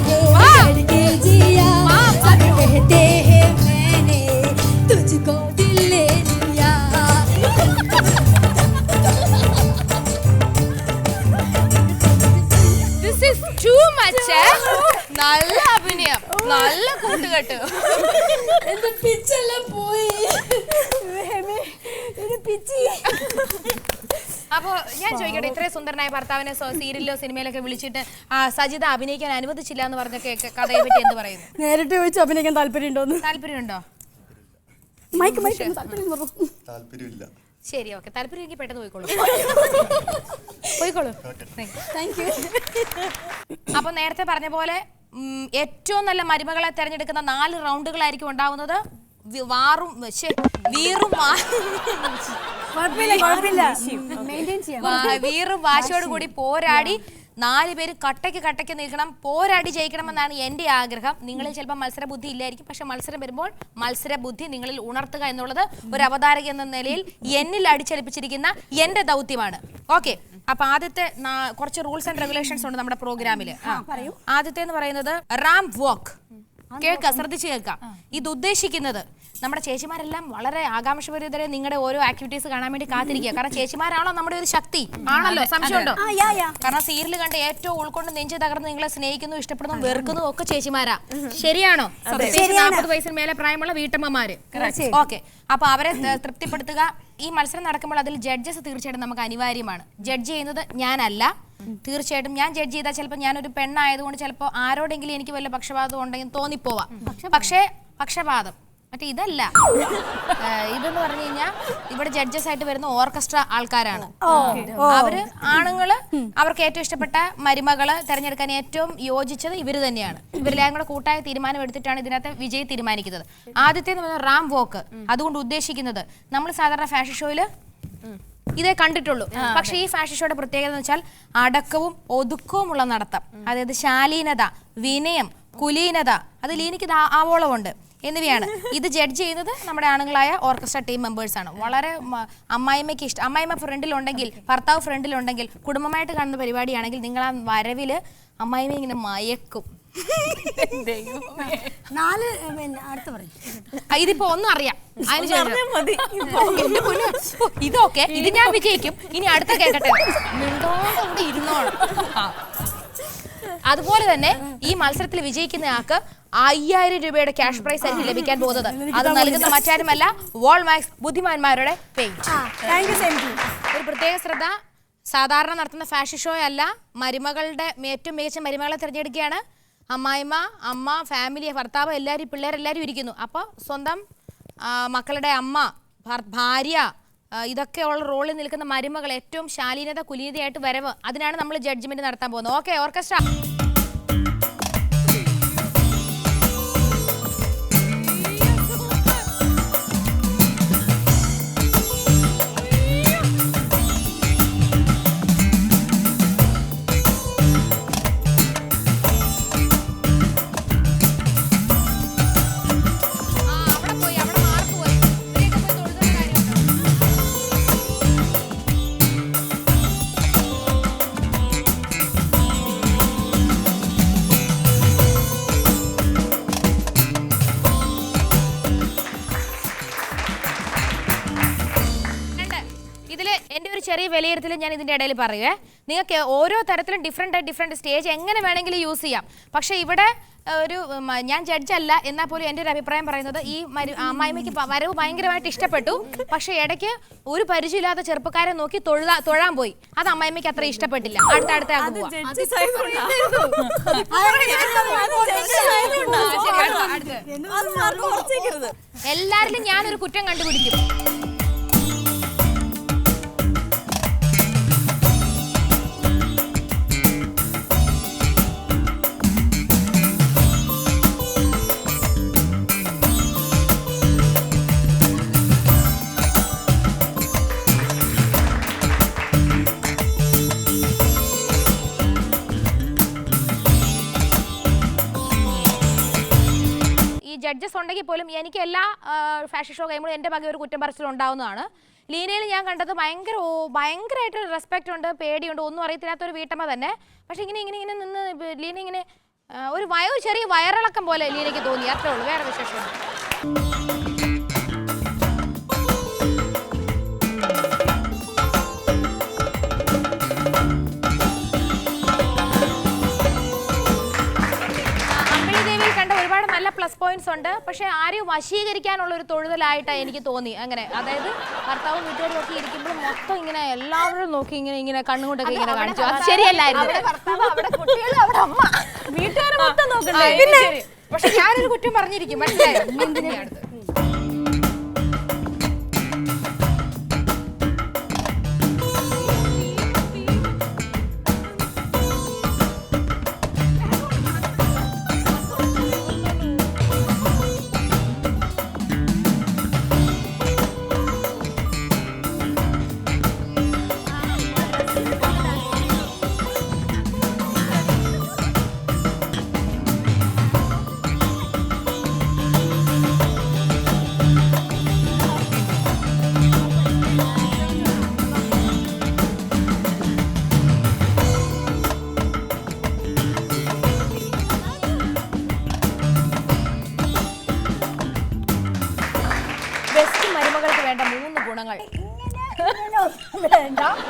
Speaker 6: है घर के जिया सब कहते हैं मैंने तुझको दिल ले लिया
Speaker 1: This is too much. നല്ല അഭിനയം, നല്ല കൂട്ടുകെട്ട്.
Speaker 2: എന്റെ പിച്ചെല്ലാം പോയി പിച്ചി.
Speaker 1: അപ്പോ ഞാൻ ചോദിക്കട്ടെ, ഇത്രയും സുന്ദരനായ ഭർത്താവിനെ സീരിയലിലോ സിനിമയിലൊക്കെ വിളിച്ചിട്ട് സജിത അഭിനയിക്കാൻ അനുവദിച്ചില്ല എന്ന് പറഞ്ഞൊക്കെ കഥയെ പറ്റി എന്ത് പറയുന്നു?
Speaker 2: നേരിട്ട് ചോദിച്ചു അഭിനയിക്കാൻ താല്പര്യമുണ്ടോന്ന്.
Speaker 1: താല്പര്യമുണ്ടോ?
Speaker 7: താല്പര്യമില്ല.
Speaker 1: ശരി, ഓക്കെ. താല്പര്യമെങ്കിൽ പെട്ടെന്ന് പോയിക്കോളൂ. പോയിക്കോളൂ.
Speaker 2: Thank you.
Speaker 1: അപ്പൊ നേരത്തെ പറഞ്ഞ പോലെ ഏറ്റവും നല്ല മരുമകളെ തെരഞ്ഞെടുക്കുന്ന 4 റൗണ്ടുകളായിരിക്കും ഉണ്ടാവുന്നത്. വീറും വാശിയോട് കൂടി പോരാടി 4 പേര് കട്ടയ്ക്ക് നിൽക്കണം, പോരാടി ജയിക്കണമെന്നാണ് എൻ്റെ ആഗ്രഹം. നിങ്ങളിൽ ചിലപ്പോൾ മത്സര ബുദ്ധി ഇല്ലായിരിക്കും, പക്ഷെ മത്സരം വരുമ്പോൾ മത്സര ബുദ്ധി നിങ്ങളിൽ ഉണർത്തുക എന്നുള്ളത് ഒരു അവതാരക എന്ന നിലയിൽ എന്നിൽ അടിച്ചേൽപ്പിച്ചിരിക്കുന്ന എൻ്റെ ദൗത്യമാണ്. ഓക്കെ, അപ്പൊ ആദ്യത്തെ കുറച്ച് റൂൾസ് ആൻഡ് റെഗുലേഷൻസ് ഉണ്ട് നമ്മുടെ പ്രോഗ്രാമിൽ. ആദ്യത്തെ എന്ന് പറയുന്നത് റാം വാക്ക്. കേൾക്കാം, ശ്രദ്ധിച്ച് കേൾക്കാം. ഇത് ഉദ്ദേശിക്കുന്നത് നമ്മുടെ ചേച്ചിമാരെല്ലാം വളരെ ആകാംക്ഷപരിതരെ നിങ്ങളുടെ ഓരോ ആക്ടിവിറ്റീസ് കാണാൻ വേണ്ടി കാത്തിരിക്കുക. കാരണം ചേച്ചിമാരാണോ നമ്മുടെ ഒരു ശക്തി? ആണല്ലോ, സംശയമുണ്ടോ? കാരണം സീരിയൽ കണ്ട് ഏറ്റവും ഉൾക്കൊണ്ട് നെഞ്ച് തകർന്ന് നിങ്ങളെ സ്നേഹിക്കുന്നു, ഇഷ്ടപ്പെടുന്നു, വെറുക്കുന്നു ഒക്കെ ചേച്ചിമാരാ. ശരിയാണോ? 40 വയസ്സിന് മേലെ പ്രായമുള്ള വീട്ടമ്മമാര്. ഓക്കെ, അപ്പൊ അവരെ തൃപ്തിപ്പെടുത്തുക. ഈ മത്സരം നടക്കുമ്പോൾ അതിൽ ജഡ്ജസ് തീർച്ചയായിട്ടും നമുക്ക് അനിവാര്യമാണ്. ജഡ്ജ് ചെയ്യുന്നത് ഞാനല്ല. തീർച്ചയായിട്ടും ഞാൻ ജഡ്ജ് ചെയ്താൽ ചിലപ്പോൾ ഞാനൊരു പെണ്ണായതുകൊണ്ട് ചിലപ്പോൾ ആരോടെങ്കിലും എനിക്ക് വല്ല പക്ഷപാതം ഉണ്ടെങ്കിൽ തോന്നിപ്പോവാം. പക്ഷേ പക്ഷപാതം മറ്റേ ഇതല്ല. ഇതെന്ന് പറഞ്ഞു കഴിഞ്ഞാൽ ഇവിടെ ജഡ്ജസ് ആയിട്ട് വരുന്ന ഓർക്കസ്ട്ര ആൾക്കാരാണ്. അവര് ആണുങ്ങള് അവർക്ക് ഏറ്റവും ഇഷ്ടപ്പെട്ട മരുമകള് തെരഞ്ഞെടുക്കാൻ ഏറ്റവും യോജിച്ചത് ഇവര് തന്നെയാണ്. ഇവരെല്ലാം കൂടെ കൂട്ടായ തീരുമാനം എടുത്തിട്ടാണ് ഇതിനകത്ത് വിജയി തീരുമാനിക്കുന്നത്. ആദ്യത്തെ റാം വോക്ക്. അതുകൊണ്ട് ഉദ്ദേശിക്കുന്നത് നമ്മൾ സാധാരണ ഫാഷൻ ഷോയില് ഇതേ കണ്ടിട്ടുള്ളൂ. പക്ഷെ ഈ ഫാഷൻ ഷോയുടെ പ്രത്യേകത എന്ന് വെച്ചാൽ അടക്കവും ഒതുക്കവുമുള്ള നടത്തം, അതായത് ശാലീനത, വിനയം, കുലീനത, അതിൽ എനിക്ക് ആവോളമുണ്ട് എന്നിവയാണ്. ഇത് ജഡ്ജ് ചെയ്യുന്നത് നമ്മുടെ ആണുങ്ങളായ ഓർക്കസ്ട്ര ടീം മെമ്പേഴ്സ് ആണ്. വളരെ അമ്മായിമ്മയ്ക്ക് ഇഷ്ടം, അമ്മായിമ്മ ഫ്രണ്ടിലുണ്ടെങ്കിൽ, ഭർത്താവ് ഫ്രണ്ടിലുണ്ടെങ്കിൽ, കുടുംബമായിട്ട് കാണുന്ന പരിപാടിയാണെങ്കിൽ നിങ്ങൾ ആ വരവില് അമ്മായിമ്മ ഇങ്ങനെ മയക്കും. ഇതിപ്പോ ഒന്നും അറിയാം, ഇതൊക്കെ ഇത് ഞാൻ വിജയിക്കും. ഇനി അടുത്ത കേക്കട്ടെ, മിണ്ടോടെ ഇരുന്നോണം. അതുപോലെ തന്നെ ഈ മത്സരത്തിൽ വിജയിക്കുന്ന ആൾക്ക് 5000 രൂപയുടെ ക്യാഷ് പ്രൈസ് ആയിരിക്കും ലഭിക്കാൻ പോകുന്നത്. അത് നൽകുന്ന മറ്റാരുമല്ല, വോൾമാക്സ് ബുദ്ധിമാന്മാരുടെ പേജ്. ഒരു പ്രത്യേക ശ്രദ്ധ, സാധാരണ നടത്തുന്ന ഫാഷൻ ഷോ അല്ല, മരുമകളുടെ ഏറ്റവും മികച്ച മരുമകളെ തിരഞ്ഞെടുക്കുകയാണ്. അമ്മായിമ്മ, അമ്മ, ഫാമിലി, ഭർത്താവ് എല്ലാവരും, പിള്ളേരെല്ലാവരും ഇരിക്കുന്നു. അപ്പോൾ സ്വന്തം മക്കളുടെ അമ്മ, ഭാര്യ, ഇതൊക്കെ ഉള്ള റോളിൽ നിൽക്കുന്ന മരുമകൾ ഏറ്റവും ശാലീനത, കുലീനതയായിട്ട് വരവ്, അതിനാണ് നമ്മൾ ജഡ്ജ്മെന്റ് നടത്താൻ പോകുന്നത്. Okay, orchestra. ചെറിയ വിലയിരുത്തലും ഞാൻ ഇതിന്റെ ഇടയിൽ പറയുവേ. നിങ്ങൾക്ക് ഓരോ തരത്തിലും ഡിഫറെന്റ് സ്റ്റേജ് എങ്ങനെ വേണമെങ്കിലും യൂസ് ചെയ്യാം. പക്ഷെ ഇവിടെ ഒരു ഞാൻ ജഡ്ജല്ല എന്നാൽ പോലും എൻ്റെ ഒരു അഭിപ്രായം പറയുന്നത് ഈ അമ്മായിമ്മയ്ക്ക് വരവ് ഭയങ്കരമായിട്ട് ഇഷ്ടപ്പെട്ടു. പക്ഷെ ഇടയ്ക്ക് ഒരു പരിചയമില്ലാത്ത ചെറുപ്പക്കാരെ നോക്കി തൊഴാൻ പോയി. അത് അമ്മായിമ്മയ്ക്ക് അത്ര ഇഷ്ടപ്പെട്ടില്ല. അടുത്ത എല്ലാരിലും ഞാനൊരു കുറ്റം കണ്ടുപിടിക്കും. ജഡ്ജസ് ഉണ്ടെങ്കിൽ പോലും എനിക്ക് എല്ലാ ഫാഷൻ ഷോ കഴിയുമ്പോഴും എൻ്റെ ഭാഗം ഒരു കുറ്റം പറച്ചിൽ ഉണ്ടാവുന്നതാണ്. ലീനയിൽ ഞാൻ കണ്ടത് ഭയങ്കരമായിട്ട് റെസ്പെക്റ്റ് ഉണ്ട്, പേടിയുണ്ട്, ഒന്നും അറിയത്തില്ലാത്തൊരു വീട്ടമ്മ തന്നെ. പക്ഷെ ഇങ്ങനെ നിന്ന് ലീന ഇങ്ങനെ ഒരു ചെറിയ വയറിളക്കം പോലെ ലീനയ്ക്ക് തോന്നി. അത്രേ ഉള്ളൂ, വേറെ വിശേഷം. നല്ല പ്ലസ് പോയിന്റ്സ് ഉണ്ട്. പക്ഷെ ആരെയും വശീകരിക്കാനുള്ള ഒരു തൊഴുതലായിട്ടാണ് എനിക്ക് തോന്നി. അങ്ങനെ അതായത് ഭർത്താവും വീട്ടുകാരും ഒക്കെ ഇരിക്കുമ്പോൾ മൊത്തം ഇങ്ങനെ എല്ലാവരും നോക്കി ഇങ്ങനെ കണ്ണുകൊണ്ടൊക്കെ ഇങ്ങനെ കാണിച്ചു. അത് ശരിയല്ലായിരുന്നു. വീട്ടുകാരെ മൊത്തം നോക്കണ്ടേ? പക്ഷെ ഞാനൊരു കുറ്റം പറഞ്ഞിരിക്കും. മനസ്സിലായോ? എന്തിനാണ്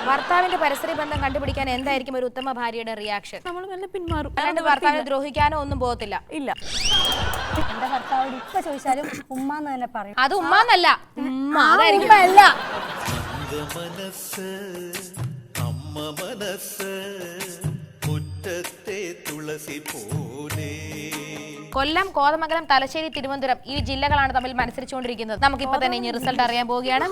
Speaker 1: ഭർത്താവിന്റെ പരിസര ബന്ധം കണ്ടുപിടിക്കാൻ എന്തായിരിക്കും ഒരു ഉത്തമ ഭാര്യയുടെ റിയാക്ഷൻ?
Speaker 5: നമ്മൾ നല്ല പിന്മാറും.
Speaker 1: അല്ലാണ്ട് ഭർത്താവിനെ ദ്രോഹിക്കാനോ ഒന്നും പോകത്തില്ല.
Speaker 5: ഇല്ല,
Speaker 2: എന്റെ ഭർത്താവോട് ഇപ്പൊ ചോദിച്ചാലും ഉമ്മാന്ന് തന്നെ പറയും.
Speaker 1: അത് ഉമ്മാന്നല്ല, അതായിരിക്കും. കൊല്ലം, കോതമംഗലം, തലശ്ശേരി, തിരുവനന്തപുരം ഈ ജില്ലകളാണ് തമ്മിൽ മത്സരിച്ചുകൊണ്ടിരിക്കുന്നത്. നമുക്കിപ്പോ തന്നെ ഇനി റിസൾട്ട് അറിയാൻ പോവുകയാണ്.